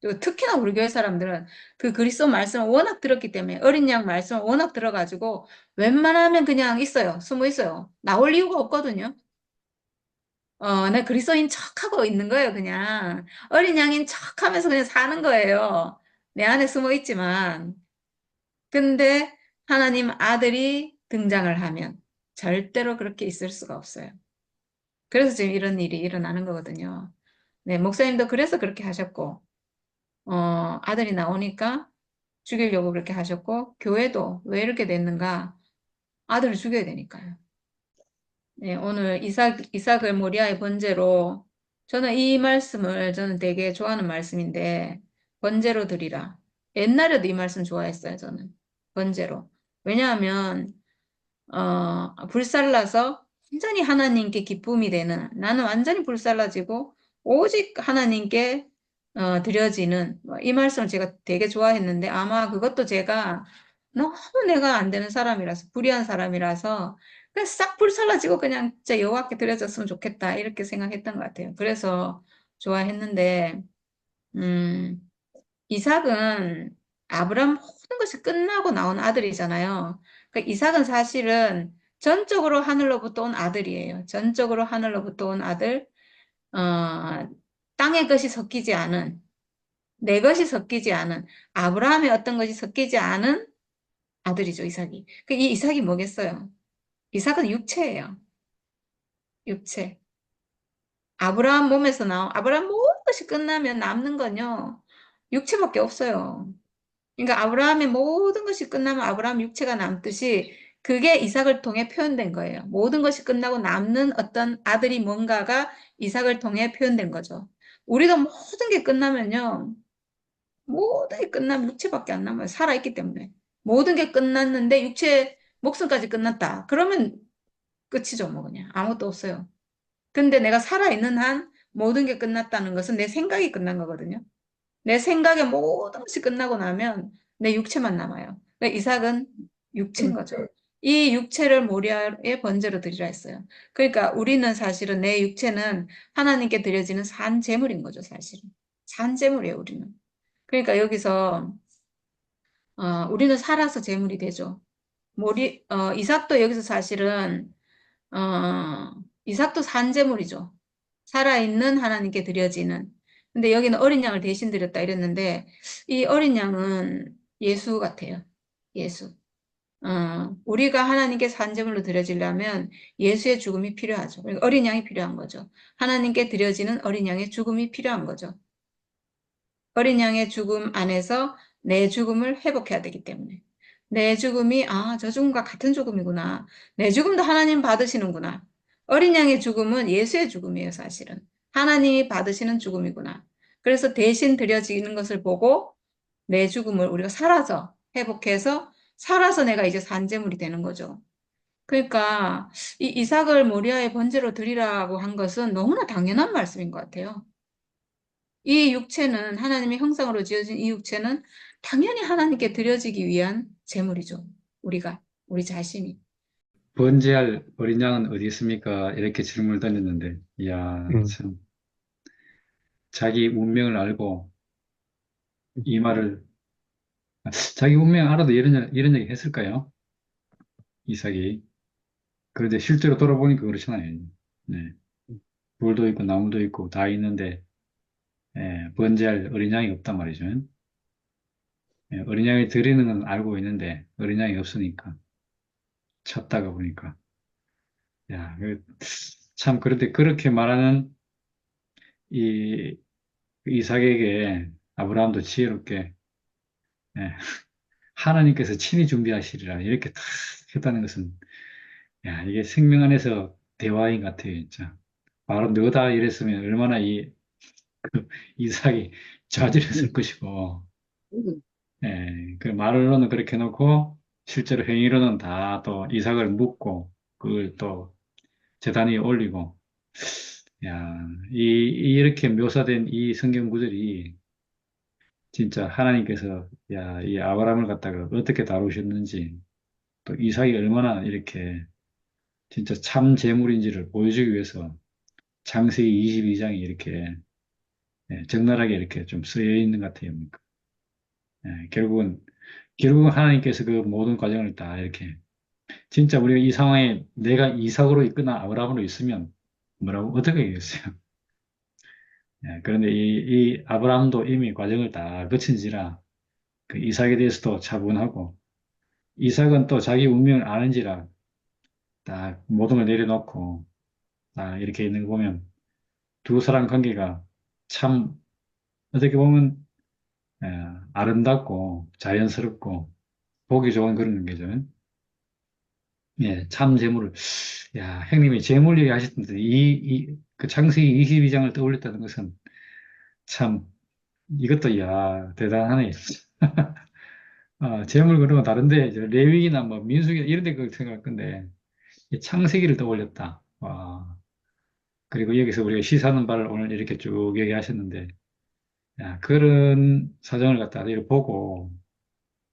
그리고 특히나 우리 교회 사람들은 그 그리스도 말씀을 워낙 들었기 때문에 어린 양 말씀을 워낙 들어가지고 웬만하면 그냥 있어요. 숨어 있어요. 나올 이유가 없거든요. 내 그리스도인 척하고 있는 거예요, 그냥. 어린 양인 척하면서 그냥 사는 거예요. 내 안에 숨어 있지만. 근데 하나님 아들이 등장을 하면 절대로 그렇게 있을 수가 없어요. 그래서 지금 이런 일이 일어나는 거거든요. 네, 목사님도 그래서 그렇게 하셨고, 아들이 나오니까 죽이려고 그렇게 하셨고, 교회도 왜 이렇게 됐는가? 아들을 죽여야 되니까요. 네, 오늘 이삭을 모리아의 번제로 저는 이 말씀을 저는 되게 좋아하는 말씀인데 번제로 드리라. 옛날에도 이 말씀 좋아했어요, 저는. 번제로. 왜냐하면 불살라서 완전히 하나님께 기쁨이 되는, 나는 완전히 불살라지고 오직 하나님께 드려지는, 이 말씀을 제가 되게 좋아했는데 아마 그것도 제가 너무 내가 안 되는 사람이라서, 불의한 사람이라서 그냥 싹 불살라지고 그냥 진짜 여호와께 드려졌으면 좋겠다 이렇게 생각했던 것 같아요. 그래서 좋아했는데 음, 이삭은 아브람 모든 것이 끝나고 나온 아들이잖아요. 그러니까 이삭은 사실은 전적으로 하늘로부터 온 아들이에요. 전적으로 하늘로부터 온 아들, 어, 땅의 것이 섞이지 않은, 내 것이 섞이지 않은, 아브라함의 어떤 것이 섞이지 않은 아들이죠, 이삭이. 이 이삭이 뭐겠어요? 이삭은 육체예요. 육체. 아브라함 몸에서 나온, 아브라함 모든 것이 끝나면 남는 건요, 육체밖에 없어요. 그러니까 아브라함의 모든 것이 끝나면 아브라함 육체가 남듯이 그게 이삭을 통해 표현된 거예요. 모든 것이 끝나고 남는 어떤 아들이 뭔가가 이삭을 통해 표현된 거죠. 우리도 모든 게 끝나면요. 모든 게 끝나면 육체밖에 안 남아요. 살아있기 때문에. 모든 게 끝났는데 육체 목숨까지 끝났다. 그러면 끝이죠, 뭐 그냥. 아무것도 없어요. 근데 내가 살아있는 한 모든 게 끝났다는 것은 내 생각이 끝난 거거든요. 내 생각의 모든 것이 끝나고 나면 내 육체만 남아요. 그러니까 이삭은 육체인 거죠. 이 육체를 모리아의 번제로 드리라 했어요. 그러니까 우리는 사실은 내 육체는 하나님께 드려지는 산 제물인 거죠, 사실은. 산 제물이에요, 우리는. 그러니까 여기서 우리는 살아서 제물이 되죠. 이삭도 여기서 사실은 어, 이삭도 산 제물이죠. 살아있는 하나님께 드려지는. 근데 여기는 어린 양을 대신 드렸다 이랬는데, 이 어린 양은 예수 같아요. 예수. 우리가 하나님께 산제물로 드려지려면 예수의 죽음이 필요하죠. 그러니까 어린 양이 필요한 거죠. 하나님께 드려지는 어린 양의 죽음이 필요한 거죠. 어린 양의 죽음 안에서 내 죽음을 회복해야 되기 때문에. 내 죽음이, 저 죽음과 같은 죽음이구나. 내 죽음도 하나님 받으시는구나. 어린 양의 죽음은 예수의 죽음이에요, 사실은. 하나님이 받으시는 죽음이구나. 그래서 대신 드려지는 것을 보고 내 죽음을 우리가 살아서 회복해서 살아서 내가 이제 산재물이 되는 거죠. 그러니까 이 이삭을 모리아의 번제로 드리라고 한 것은 너무나 당연한 말씀인 것 같아요. 이 육체는 하나님의 형상으로 지어진 이 육체는 당연히 하나님께 드려지기 위한 제물이죠. 우리 자신이. 번제할 어린 양은 어디 있습니까? 이렇게 질문을 던졌는데, 이야, 음. 참, 자기 운명을 알고 이 말을, 자기 운명 알아도 이런 얘기 했을까요? 이삭이. 그런데 실제로 돌아보니까 그렇잖아요. 네. 돌도 있고 나무도 있고 다 있는데, 번제할 어린 양이 없단 말이죠. 어린 양이 드리는 건 알고 있는데, 어린 양이 없으니까, 찾다가 보니까. 야, 참, 그런데 그렇게 말하는 이 이삭에게 아브라함도 지혜롭게, 예, 하나님께서 친히 준비하시리라 이렇게 다 했다는 것은, 야, 이게 생명 안에서 대화인 것 같아요, 진짜. 바로 너다 이랬으면 얼마나 이삭이 좌절했을 것이고, 그 말로는 그렇게 해놓고 실제로 행위로는 다 또 이삭을 묻고 그걸 또 재단위에 올리고, 야, 이렇게 묘사된 이 성경 구절이 진짜 하나님께서, 야, 이 아브라함을 갖다가 어떻게 다루셨는지, 또 이삭이 얼마나 이렇게 진짜 참 재물인지를 보여주기 위해서 창세기 22장이 이렇게, 적나라하게 이렇게 좀 쓰여 있는 것 같아요. 결국은 하나님께서 그 모든 과정을 다 이렇게, 진짜 우리가 이 상황에 내가 이삭으로 있거나 아브라함으로 있으면 뭐라고 어떻게 하겠어요? 그런데 이 아브라함도 이미 과정을 다 거친지라 그 이삭에 대해서도 차분하고, 이삭은 또 자기 운명을 아는지라 딱 모든 걸 내려놓고 딱 이렇게 있는 거 보면 두 사람 관계가 참 어떻게 보면 에, 아름답고 자연스럽고 보기 좋은 그런 관계죠. 예, 참 재물을, 야, 형님이 재물 얘기 하셨는데 그 창세기 22장을 떠올렸다는 것은 참 이것도, 야, 대단하네. 재물 그런 건 다른데, 레위기나 뭐 민수기 이런 데 그 생각할 건데, 이 창세기를 떠올렸다. 와. 그리고 여기서 우리가 시사하는 바를 오늘 이렇게 쭉 얘기하셨는데, 야, 그런 사정을 갖다 이렇게 보고,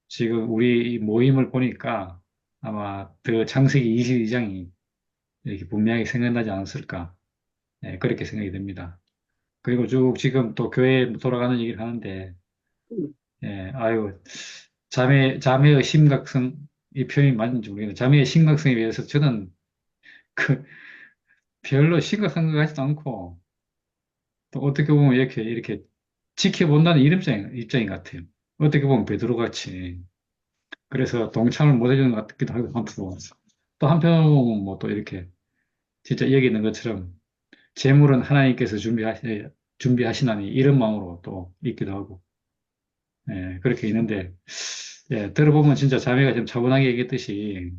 지금 우리 이 모임을 보니까 아마 그 창세기 22장이 이렇게 분명하게 생각나지 않았을까. 네, 그렇게 생각이 듭니다. 그리고 쭉 지금 또 교회에 돌아가는 얘기를 하는데, 예, 아유, 자매의 심각성, 이 표현이 맞는지 모르겠는데, 자매의 심각성에 비해서 저는 그 별로 심각한 것 같지도 않고, 또 어떻게 보면 이렇게 지켜본다는 이런 입장인 것 같아요. 어떻게 보면 베드로 같이. 그래서 동참을 못 해주는 것 같기도 하고, 한편. 또 한편으로는 뭐 또 이렇게, 진짜 여기 있는 것처럼, 재물은 하나님께서 준비하시나니, 이런 마음으로 또 있기도 하고, 예, 그렇게 있는데, 예, 들어보면 진짜 자매가 지금 차분하게 얘기했듯이,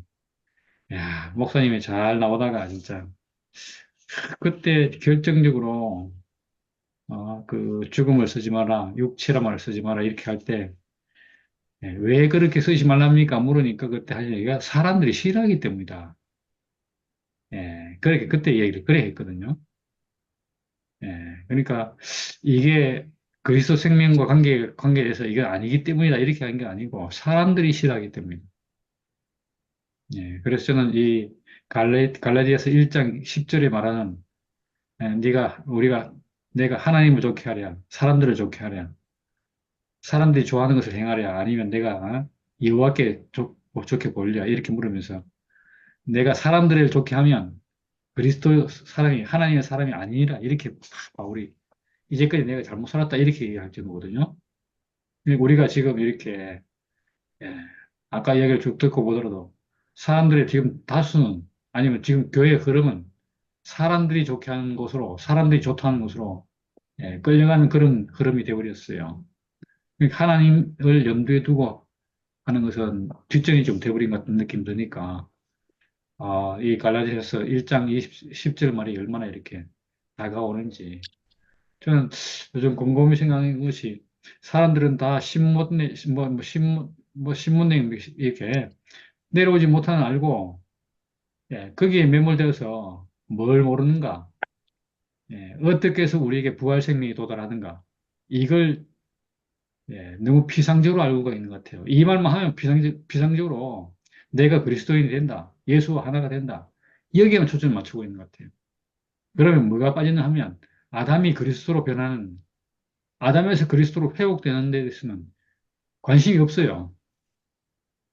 야, 목사님이 잘 나오다가 진짜, 그때 결정적으로, 그 죽음을 쓰지 마라, 육체라 말을 쓰지 마라, 이렇게 할 때, 예, 왜 그렇게 쓰지 말랍니까? 물으니까 그때 하신 얘기가 사람들이 싫어하기 때문이다. 예, 그렇게 그때 얘기를 그래 했거든요. 예, 그러니까 이게 그리스도 생명과 관계에서 이건 아니기 때문이다. 이렇게 한 게 아니고 사람들이 싫어하기 때문이다. 예, 그래서 저는 이 갈라디아서 1장 10절에 말하는 내가 하나님을 좋게 하랴, 사람들을 좋게 하랴, 사람들이 좋아하는 것을 행하랴, 아니면 내가 여호와께 좋게 보려 이렇게 물으면서 내가 사람들을 좋게 하면 그리스도 사람이 하나님의 사람이 아니라 이렇게 바울이 이제까지 내가 잘못 살았다 이렇게 얘기할 정도거든요. 우리가 지금 이렇게 예, 아까 이야기를 쭉 듣고 보더라도 사람들의 지금 다수는 아니면 지금 교회의 흐름은 사람들이 좋게 하는 곳으로 사람들이 좋다는 곳으로 예, 끌려가는 그런 흐름이 되어버렸어요. 그러니까 하나님을 염두에 두고 하는 것은 뒷전이 좀 돼버린 것 같은 느낌 드니까 이 갈라디아서 1장 10절 말이 얼마나 이렇게 다가오는지 저는 요즘 곰곰이 생각하는 것이 사람들은 다 신문내 신문내 이렇게 내려오지 못하는 알고 예, 거기에 매몰되어서 뭘 모르는가 예, 어떻게 해서 우리에게 부활 생명이 도달하는가 이걸 예, 너무 피상적으로 알고 있는 것 같아요. 이 말만 하면 피상적으로 내가 그리스도인이 된다. 예수와 하나가 된다. 여기에만 초점을 맞추고 있는 것 같아요. 그러면 뭐가 빠지나 하면 아담이 그리스도로 변하는 아담에서 그리스도로 회복되는 데 대해서는 관심이 없어요.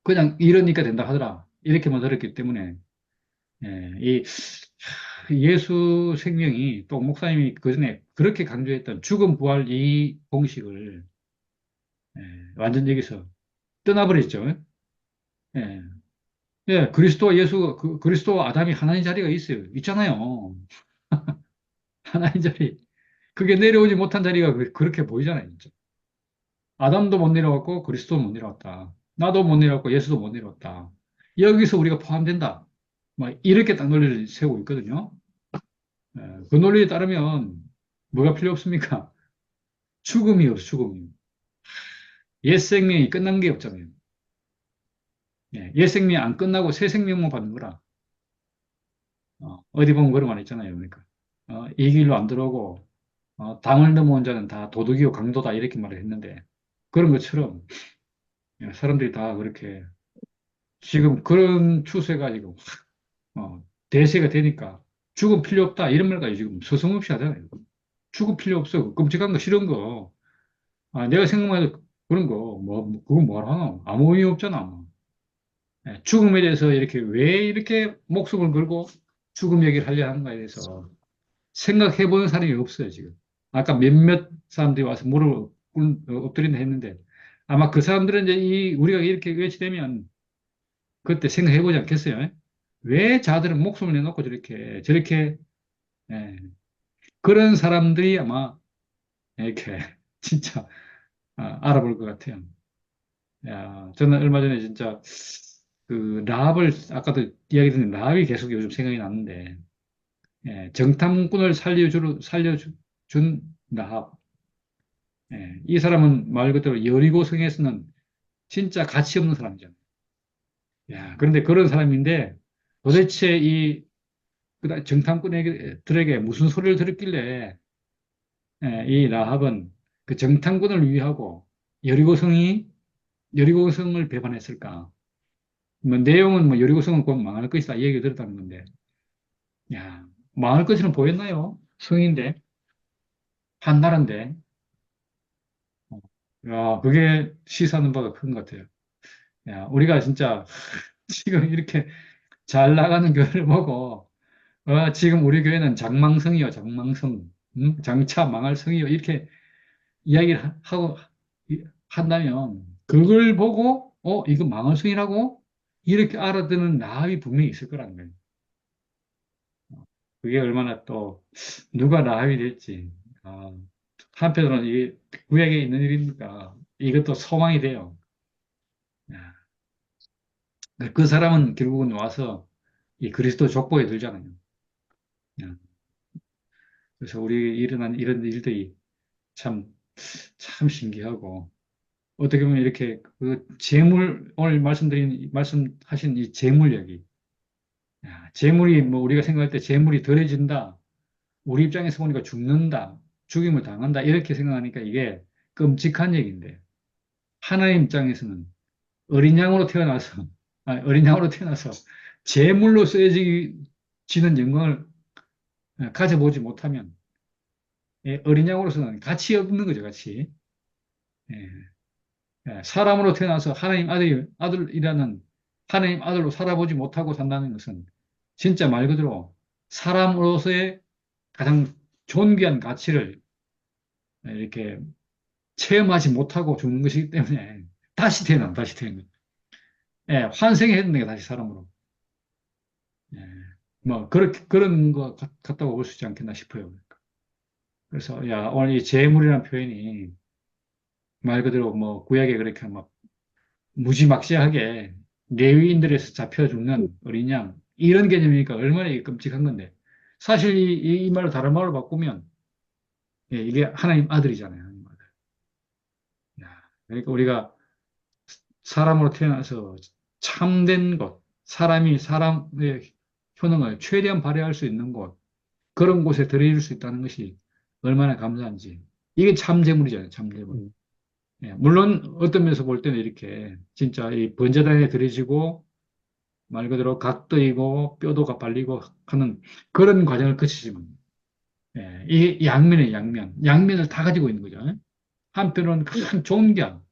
그냥 이러니까 된다 하더라. 이렇게만 들었기 때문에 예, 이 예수 생명이 또 목사님이 그전에 그렇게 강조했던 죽음 부활 이 공식을 예, 완전 여기서 떠나버렸죠. 예. 예, 그리스도와 그리스도와 아담이 하나님 자리가 있어요. 있잖아요. 하나님 자리. 그게 내려오지 못한 자리가 그렇게 보이잖아요, 진짜. 아담도 못 내려왔고, 그리스도도 못 내려왔다. 나도 못 내려왔고, 예수도 못 내려왔다. 여기서 우리가 포함된다. 막, 이렇게 딱 논리를 세우고 있거든요. 예, 그 논리에 따르면, 뭐가 필요 없습니까? 죽음이 없어, 죽음이. 옛 생명이 끝난 게 없잖아요. 예, 옛 생명이 안 끝나고 새 생명만 받는 거라. 디 보면 그런 말 있잖아요. 그러니까. 이 길로 안 들어오고, 당을 넘어온 자는 다 도둑이요 강도다 이렇게 말을 했는데 그런 것처럼 예, 사람들이 다 그렇게 지금 그런 추세가 지금 대세가 되니까 죽음 필요 없다 이런 말까지 지금 서슴없이 하잖아요. 죽음 필요 없어. 그 끔찍한 거 싫은 거. 내가 생각만 해도 그런 거 그건 뭐라 하노? 아무 의미 없잖아. 뭐. 예, 죽음에 대해서 이렇게 왜 이렇게 목숨을 걸고 죽음 얘기를 하려 하는가에 대해서 생각해 보는 사람이 없어요, 지금. 아까 몇몇 사람들이 와서 엎드린다 했는데, 아마 그 사람들은 이제 우리가 이렇게 외치되면, 그때 생각해 보지 않겠어요? 왜 자들은 목숨을 내놓고 저렇게, 예, 그런 사람들이 아마, 이렇게, 진짜, 알아볼 것 같아요. 야, 저는 얼마 전에 진짜, 아까도 이야기 드린 라합이 계속 요즘 생각이 났는데, 예, 정탐꾼을 살려준 라합. 예, 이 사람은 말 그대로 여리고 성에서는 진짜 가치 없는 사람이잖아요. 야, 그런데 그런 사람인데 도대체 그 정탐꾼들에게 무슨 소리를 들었길래 이 라합은 그 정탐꾼을 위하고 여리고성이 여리고성을 배반했을까? 뭐 내용은 뭐 여리고성은 곧 망할 것이다 이 얘기 들었다는 건데, 야, 망할 것처럼 보였나요? 성인데 한 나라인데, 야, 그게 시사하는 바가 큰 것 같아요. 야, 우리가 진짜 지금 이렇게 잘 나가는 교회를 보고, 지금 우리 교회는 장망성이요, 장망성, 장차 망할 성이요, 이렇게 이야기를 하고 한다면, 그걸 보고, 이거 망할 성이라고? 이렇게 알아듣는 라합이 분명히 있을 거라는 거예요. 그게 얼마나 또, 누가 라합이 될지. 아, 한편으로는 이게 구약에 있는 일입니까? 이것도 소망이 돼요. 야, 그 사람은 결국은 와서 이 그리스도 족보에 들잖아요. 야, 그래서 우리 일어난 이런 일들이 참, 참 신기하고, 어떻게 보면 이렇게 오늘 말씀하신 이 재물력이, 야, 재물이 뭐 우리가 생각할 때 재물이 덜해진다, 우리 입장에서 보니까 죽는다, 죽임을 당한다, 이렇게 생각하니까 이게 끔찍한 얘기인데, 하나님 입장에서는 어린 양으로 태어나서, 어린 양으로 태어나서 재물로 쓰여지는 영광을 가져보지 못하면, 어린 양으로서는 가치 없는 거죠, 가치. 예. 사람으로 태어나서 아들이라는 하나님 아들로 살아보지 못하고 산다는 것은 진짜 말 그대로 사람으로서의 가장 존귀한 가치를 이렇게 체험하지 못하고 죽는 것이기 때문에 다시 태어나. 환생해야 되는 게 다시 사람으로. 예, 뭐, 그런 거 같다고 볼 수 있지 않겠나 싶어요. 그래서, 야, 오늘 이 재물이라는 표현이 말 그대로 뭐, 구약에 그렇게 막 무지막지하게 레위인들에서 잡혀 죽는 어린 양 이런 개념이니까 얼마나 이게 끔찍한 건데 사실 이 말을 다른 말로 바꾸면 이게 하나님 아들이잖아요. 하나님 아들. 야, 그러니까 우리가 사람으로 태어나서 참된 곳, 사람이 사람의 효능을 최대한 발휘할 수 있는 곳, 그런 곳에 들여줄 수 있다는 것이 얼마나 감사한지. 이게 참재물이잖아요, 참재물. 물론 어떤 면에서 볼 때는 이렇게 진짜 이 번제단에 들여지고 말 그대로 각도이고 뼈도가 발리고 하는 그런 과정을 거치지만, 이게 양면이에요, 양면. 양면을 다 가지고 있는 거죠. 한편으로는 큰 존귀한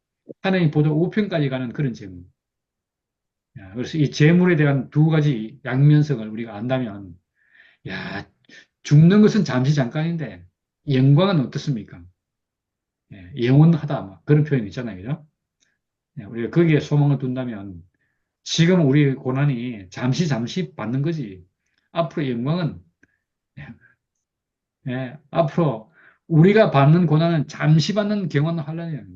하나님 보좌 우편까지 가는 그런 재물. 그래서 이 재물에 대한 두 가지 양면성을 우리가 안다면, 야, 죽는 것은 잠시 잠깐인데 영광은 어떻습니까? 영원하다. 막 그런 표현이 있잖아요. 그죠? 우리가 거기에 소망을 둔다면 지금 우리 고난이 잠시 받는 거지. 앞으로 영광은 앞으로 우리가 받는 고난은 잠시 받는 경험을 하려는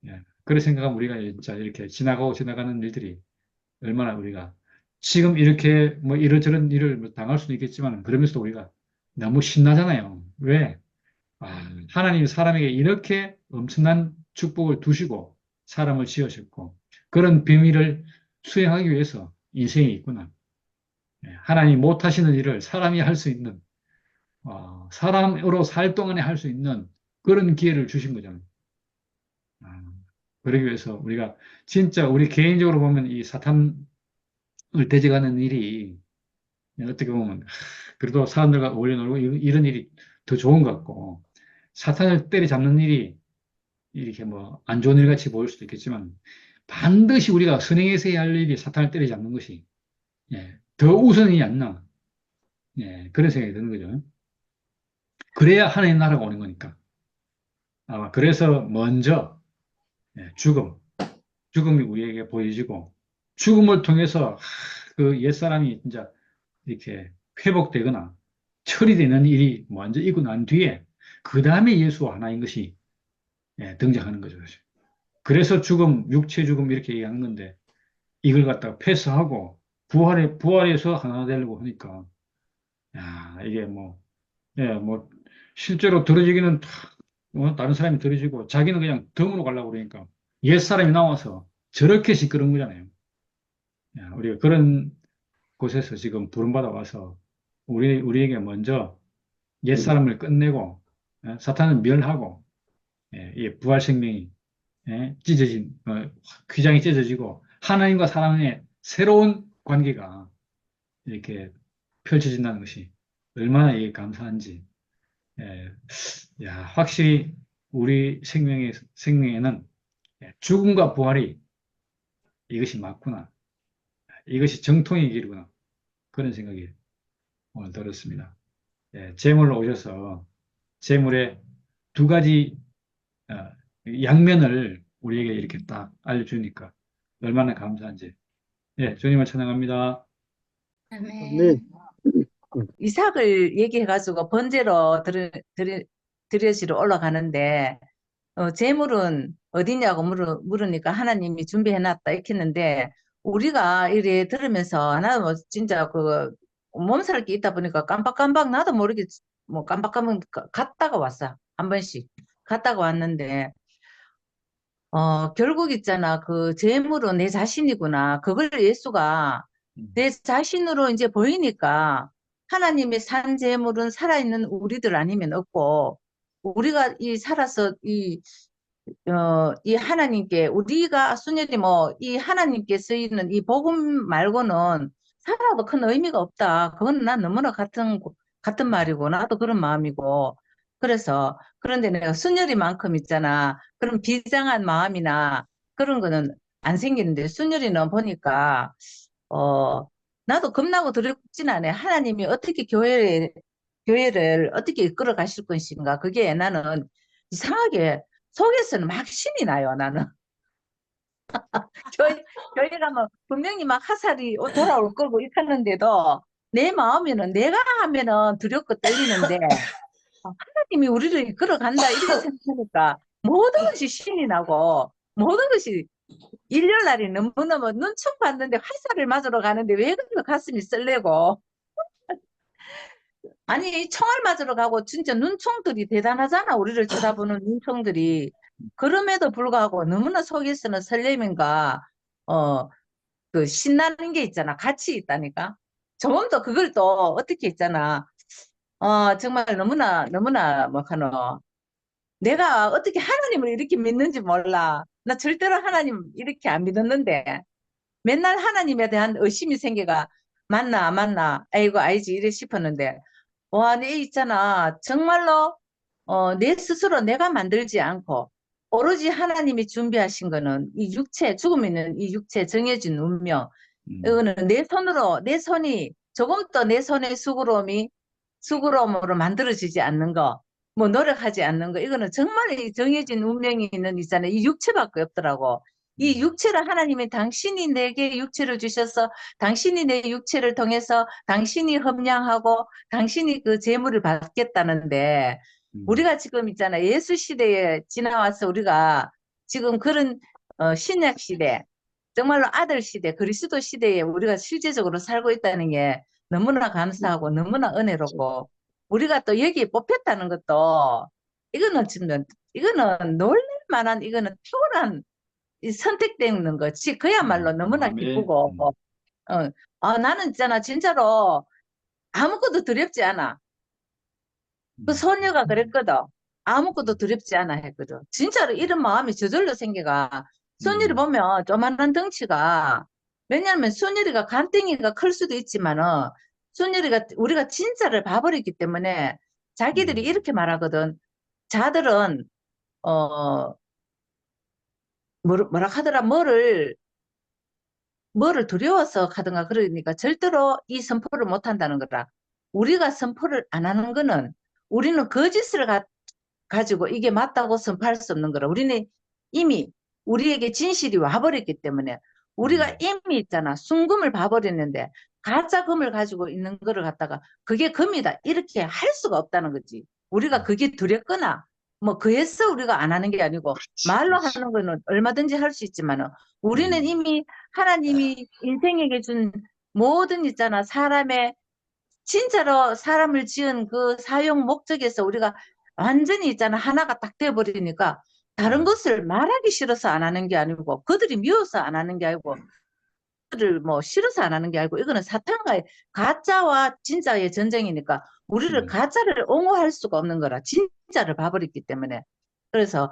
거예요. 그렇게 생각하면 우리가 진짜 이렇게 지나가는 일들이 얼마나 우리가 지금 이렇게 뭐 이런저런 일을 뭐 당할 수도 있겠지만 그러면서도 우리가 너무 신나잖아요. 왜? 하나님이 사람에게 이렇게 엄청난 축복을 두시고 사람을 지으셨고 그런 비밀을 수행하기 위해서 인생이 있구나. 하나님 못 하시는 일을 사람이 할 수 있는 사람으로 살 동안에 할 수 있는 그런 기회를 주신 거잖아요. 아, 그러기 위해서 우리가 진짜 우리 개인적으로 보면 이 사탄을 대적하는 일이 어떻게 보면 그래도 사람들과 어울려 놀고 이런 일이 더 좋은 것 같고 사탄을 때려잡는 일이 이렇게 뭐 안 좋은 일 같이 보일 수도 있겠지만 반드시 우리가 선행해서 해야 할 일이 사탄을 때려잡는 것이 더 우선이 안 나. 그런 생각이 드는 거죠. 그래야 하나님 나라가 오는 거니까. 아마 그래서 먼저 죽음, 죽음이 우리에게 보여지고 죽음을 통해서 그 옛사람이 진짜 이렇게 회복되거나 처리되는 일이 먼저 있고 난 뒤에 그 다음에 예수와 하나인 것이 등장하는 거죠. 그래서 육체 죽음 이렇게 얘기하는 건데 이걸 갖다가 패스하고 부활해서 하나 되려고 하니까 이게 실제로 들어지기는 다른 사람이 들어지고 자기는 그냥 덤으로 가려고 그러니까 옛사람이 나와서 저렇게 시끄러운 거잖아요. 야, 우리가 그런 곳에서 지금 부름받아 와서 우리에게 먼저 옛사람을 끝내고 사탄을 멸하고 이 부활 생명이 찢어진 휘장이 찢어지고 하나님과 사람의 새로운 관계가 이렇게 펼쳐진다는 것이 얼마나 이게 감사한지. 예, 야, 확실히 우리 생명에는 죽음과 부활이 이것이 맞구나. 이것이 정통의 길이구나. 그런 생각이 오늘 들었습니다. 제물로 오셔서 제물의 두 가지 어, 양면을 우리에게 이렇게 딱 알려주니까 얼마나 감사한지. 주님을 찬양합니다. 아멘. 아멘. 이삭을 얘기해가지고 번제로 드려지러 올라가는데 재물은 어디냐고 물으니까 하나님이 준비해놨다 이렇게 했는데 우리가 이래 들으면서 나도 뭐 진짜 그 몸살 게 있다 보니까 깜빡깜빡 나도 모르게 뭐 깜빡깜빡 갔다가 왔어. 한 번씩 갔다가 왔는데 결국 있잖아. 그 재물은 내 자신이구나. 그걸 예수가 내 자신으로 이제 보이니까 하나님의 산 재물은 살아있는 우리들 아니면 없고 우리가 이 살아서 이 하나님께 우리가 순전히 뭐 이 하나님께 쓰이는 이 복음 말고는 살아도 큰 의미가 없다. 그건 난 너무나 같은 말이고 나도 그런 마음이고 그래서 그런데 내가 순열이만큼 있잖아. 그런 비장한 마음이나 그런 거는 안 생기는데 순열이는 보니까 어 나도 겁나고 두렵진 않아. 하나님이 어떻게 교회를 어떻게 이끌어 가실 것인가. 그게 나는 이상하게 속에서는 막 신이 나요, 나는. 교회 가면 분명히 막 화살이 돌아올 거고 이렇게 하는데도 내 마음에는 내가 하면은 두렵고 떨리는데 하나님이 우리를 이끌어 간다 이렇게 생각하니까 모든 것이 신이 나고 모든 것이 일요일날이 너무너무 눈총 봤는데 화살을 맞으러 가는데 왜 그렇게 가슴이 설레고 아니 총알 맞으러 가고 진짜 눈총들이 대단하잖아. 우리를 쳐다보는 눈총들이. 그럼에도 불구하고 너무나 속에서는 설렘인가 어, 그 신나는 게 있잖아. 같이 있다니까. 저음도 그걸 또 어떻게 있잖아. 정말 너무나 뭐 하노. 내가 어떻게 하나님을 이렇게 믿는지 몰라. 나 절대로 하나님 이렇게 안 믿었는데 맨날 하나님에 대한 의심이 생겨가 맞나 안 맞나 아이고 알지 이래 싶었는데 와, 내 있잖아. 정말로 내 스스로 내가 만들지 않고 오로지 하나님이 준비하신 거는 이 육체, 죽음에 있는 이 육체 정해진 운명 이거는 내 손이 조금도 내 손의 수고로움으로 만들어지지 않는 거, 뭐 노력하지 않는 거, 이거는 정말 이 정해진 운명이 있는 있잖아요. 이 육체밖에 없더라고. 이 육체를 하나님이 당신이 내게 육체를 주셔서 당신이 내 육체를 통해서 당신이 험량하고 당신이 그 재물을 받겠다는데 우리가 지금 있잖아. 예수 시대에 지나와서 우리가 지금 그런 신약 시대 정말로 아들 시대, 그리스도 시대에 우리가 실제적으로 살고 있다는 게 너무나 감사하고 너무나 은혜롭고 우리가 또 여기에 뽑혔다는 것도 이거는 놀랄 만한 이거는 탁월한 이 선택되는 거지 그야말로 너무나 아멘. 기쁘고 나는 있잖아 진짜로 아무것도 두렵지 않아. 그 소녀가 그랬거든. 아무것도 두렵지 않아 했거든. 진짜로 이런 마음이 저절로 생겨가. 순이를 보면 조만한 덩치가 왜냐하면 순이가 간땡이가 클 수도 있지만은 순이가 우리가 진짜를 봐버렸기 때문에 자기들이 이렇게 말하거든. 자들은 어 뭐라 하더라 뭐를 두려워서 하든가 그러니까 절대로 이 선포를 못 한다는 거다. 우리가 선포를 안 하는 거는 우리는 거짓을 가지고 이게 맞다고 선포할 수 없는 거라. 우리는 이미 우리에게 진실이 와버렸기 때문에 우리가 이미 있잖아. 순금을 봐버렸는데 가짜 금을 가지고 있는 거를 갖다가 그게 금이다. 이렇게 할 수가 없다는 거지. 우리가 그게 두렵거나 뭐 그래서 우리가 안 하는 게 아니고 말로 하는 거는 얼마든지 할 수 있지만은 우리는 이미 하나님이 인생에게 준 모든 있잖아. 사람의 진짜로 사람을 지은 그 사용 목적에서 우리가 완전히 있잖아. 하나가 딱 돼버리니까 다른 것을 말하기 싫어서 안 하는 게 아니고, 그들이 미워서 안 하는 게 아니고, 그들을 뭐 싫어서 안 하는 게 아니고, 이거는 사탄과의 가짜와 진짜의 전쟁이니까 우리를 가짜를 옹호할 수가 없는 거라. 진짜를 봐버렸기 때문에. 그래서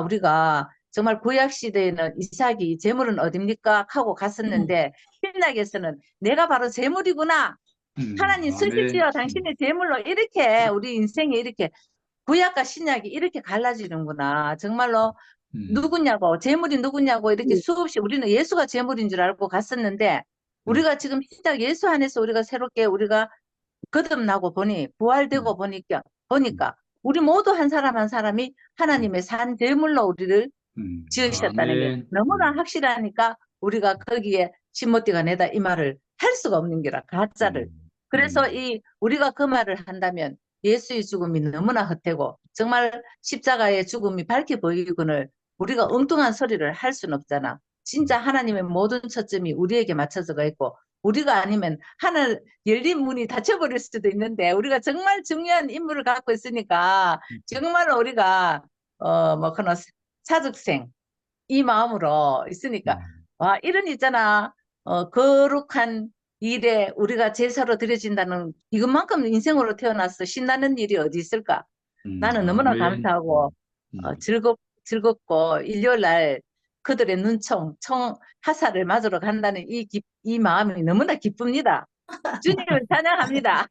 우리가 정말 구약 시대에는 이삭이 재물은 어딥니까 하고 갔었는데, 신약에서는 내가 바로 재물이구나. 하나님 쓰십시오. 아멘. 당신의 재물로 이렇게 우리 인생이 이렇게 구약과 신약이 이렇게 갈라지는구나. 정말로 누구냐고, 재물이 누구냐고 이렇게 수없이 우리는 예수가 재물인 줄 알고 갔었는데, 우리가 지금 신약 예수 안에서 우리가 새롭게 우리가 거듭나고 보니, 부활되고 보니까 우리 모두 한 사람 한 사람이 하나님의 산 재물로 우리를 지으셨다는 게 아멘. 너무나 확실하니까 우리가 거기에 신모띠가 내다 이 말을 할 수가 없는 게라, 가짜를. 그래서 우리가 그 말을 한다면 예수의 죽음이 너무나 헛되고 정말 십자가의 죽음이 밝게 보이거늘 우리가 엉뚱한 소리를 할 수는 없잖아. 진짜 하나님의 모든 초점이 우리에게 맞춰져가 있고, 우리가 아니면 하늘 열린 문이 닫혀버릴 수도 있는데, 우리가 정말 중요한 임무를 갖고 있으니까 정말 우리가 그런 사직생 이 마음으로 있으니까, 와, 이런 있잖아. 거룩한 일에 우리가 제사로 드려진다는 이것만큼 인생으로 태어나서 신나는 일이 어디 있을까? 나는 너무나 아멘. 감사하고 즐겁고 일요일 날 그들의 하사를 맞으러 간다는 이 마음이 너무나 기쁩니다. 주님을 찬양합니다.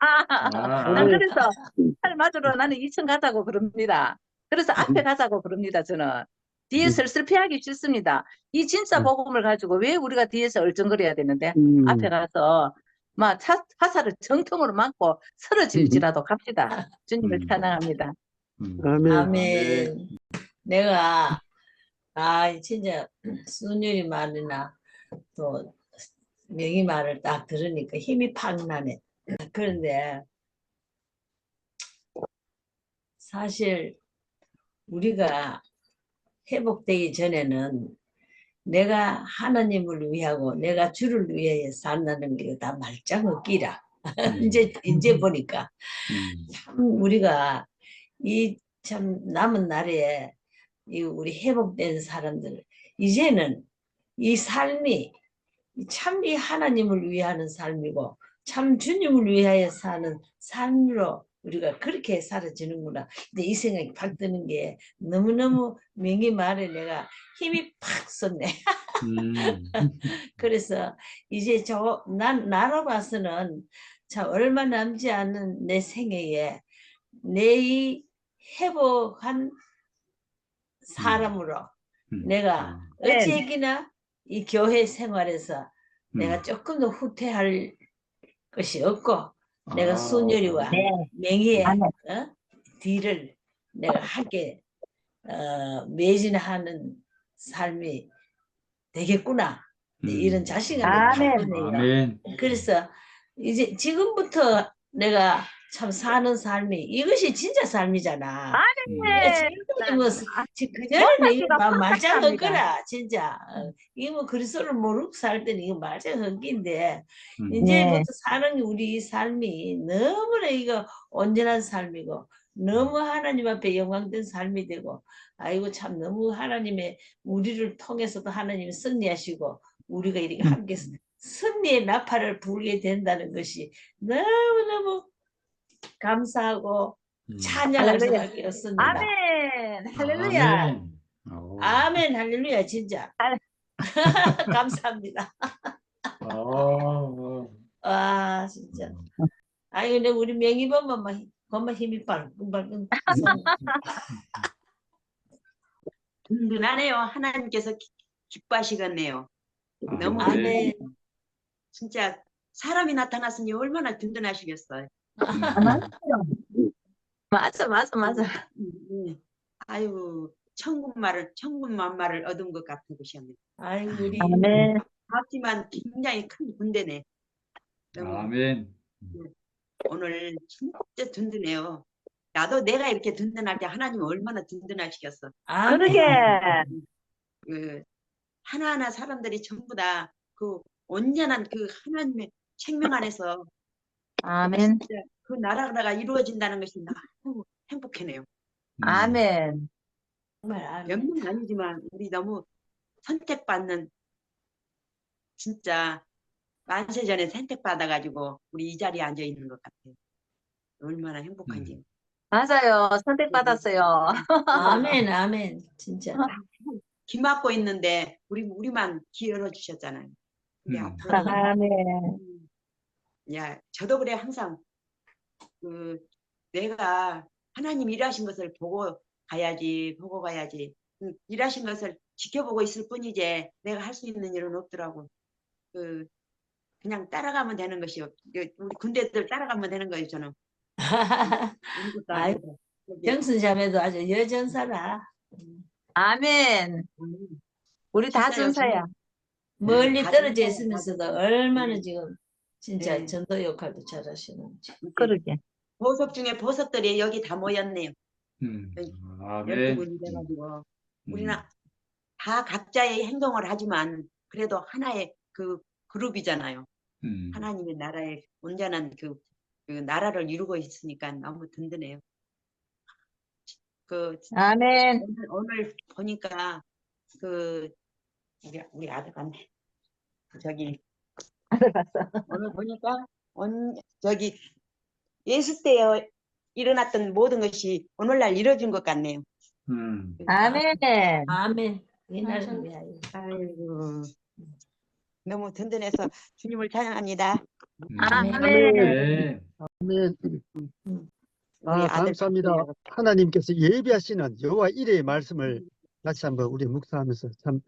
난 그래서 하사를 맞으러 나는 2층 가자고 그럽니다. 그래서 앞에 가자고 그럽니다. 저는 뒤에 슬슬피하기 싫습니다. 이 진짜 복음을 가지고 왜 우리가 뒤에서 얼쩡거려야 되는데, 앞에 가서 막 화살을 정통으로 맞고 쓰러질지라도 갑시다. 주님을 찬양합니다. 아멘. 아멘. 내가 진짜 순율이 말이나 또 명희 말을 딱 들으니까 힘이 팍 나네. 그런데 사실 우리가 회복되기 전에는 내가 하나님을 위하고 내가 주를 위해 산다는 게 다 말짱 끼라. 이제 보니까 참 우리가 이 참 남은 날에 이 우리 회복된 사람들 이제는 이 삶이 참 이 하나님을 위하는 삶이고 참 주님을 위하여 사는 삶으로 우리가 그렇게 살아지는구나. 근데 이 생각이 팍 드는 게 너무너무 명희 말에 내가 힘이 팍 솟네. 그래서 이제 나로 봐서는 참 얼마 남지 않은 내 생애에 내 이 회복한 사람으로 내가 어찌하기나 이 교회 생활에서 내가 조금 더 후퇴할 것이 없고 내가 순열이와 명희의 뒤를 내가 함께 매진하는 삶이 되겠구나. 이런 자신감이 팍 드네요. 아멘. 그래서 이제 지금부터 내가 참 사는 삶이 이것이 진짜 삶이잖아. 지금까지 뭐 그전에는 이거 말짱 헛거라 진짜. 이거 뭐 그리스도를 모르고 살 때는 이거 말짱 헛기인데 이제부터 사는 우리 삶이 너무나 이거 온전한 삶이고 너무 하나님 앞에 영광된 삶이 되고, 아이고 참 너무 하나님의 우리를 통해서도 하나님이 승리하시고 우리가 이렇게 함께 승리의 나팔을 불게 된다는 것이 너무너무 감사하고 찬양할 수밖에 없습니다. 아멘. 할렐루야. 아멘 할렐루야 진짜. 감사합니다. 와 진짜. 아니 근데 우리 명희 보면 힘이 발끈발끈. 든든하네요. 하나님께서 기뻐하시겠네요. 너무 아멘. 진짜 사람이 나타났으니 얼마나 든든하시겠어요. 맞아. 아유, 천군만 말을 얻은 것 같은 것이었네요. 아이고 우리 아멘. 하지만 굉장히 큰 군대네. 너무 아멘. 오늘 진짜 든든해요. 나도 내가 이렇게 든든할 때 하나님이 얼마나 든든하시겠어. 그러게. 그 하나하나 사람들이 전부 다 그 온전한 그 하나님의 생명 안에서 아멘. 진짜 그 나라가 이루어진다는 것이 너무 행복해네요. 아멘. 정말 아멘. 몇명 아니지만 우리 너무 선택받는 진짜 만세전에 선택받아가지고 우리 이 자리에 앉아 있는 것 같아요. 얼마나 행복한지. 맞아요. 선택받았어요. 아멘, 아멘. 진짜. 기 막고 있는데 우리만 기 열어주셨잖아요. 근데 앞으로 아멘. 야, 저도 그래 항상 그 내가 하나님 일하신 것을 보고 가야지. 일하신 것을 지켜보고 있을 뿐이지 내가 할 수 있는 일은 없더라고. 그냥 따라가면 되는 것이요. 우리 군대들 따라가면 되는 거예요, 저는. 아무것도 안 아이, 해도. 정순 자매도 아주 여전사라. 아멘. 우리 다 진짜요, 전사야. 멀리 다 떨어져 전사야, 있으면서도 다 얼마나 네. 지금 진짜 네. 전도 역할도 잘하시는지. 그러게. 보석 중에 보석들이 여기 다 모였네요. 아멘. 12분이 돼가지고. 우리는 음. 다 각자의 행동을 하지만 그래도 하나의 그 그룹이잖아요. 하나님의 나라의 온전한 그 나라를 이루고 있으니까 너무 든든해요. 아멘. 오늘 보니까 우리 아들 같네. 저기 오늘 보니까 저기 예수 때 일어났던 모든 것이 오늘날 이루어진 것 같네요. 아멘. 아멘. 이 나라를 위하여. 아이고 너무 든든해서 주님을 찬양합니다. 아멘. 네. 아멘. 우리 아들 감사합니다. 바꾸려고. 하나님께서 예비하시는 여호와 이레의 말씀을 다시 한번 우리 묵상하면서 참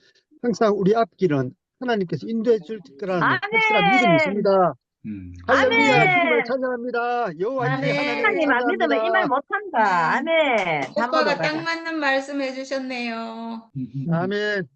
항상 우리 앞길은 하나님께서 인도해 줄 거라는 아멘. 확실한 믿음이 있습니다. 할렐루야, 아멘. 주님을 찬양합니다. 여호와 이레 아멘. 하나님을 하나님 안 믿으면 이 말 찬양합니다. 못한다. 아멘. 오빠가 담으러 딱 가자. 맞는 말씀 해주셨네요. 아멘.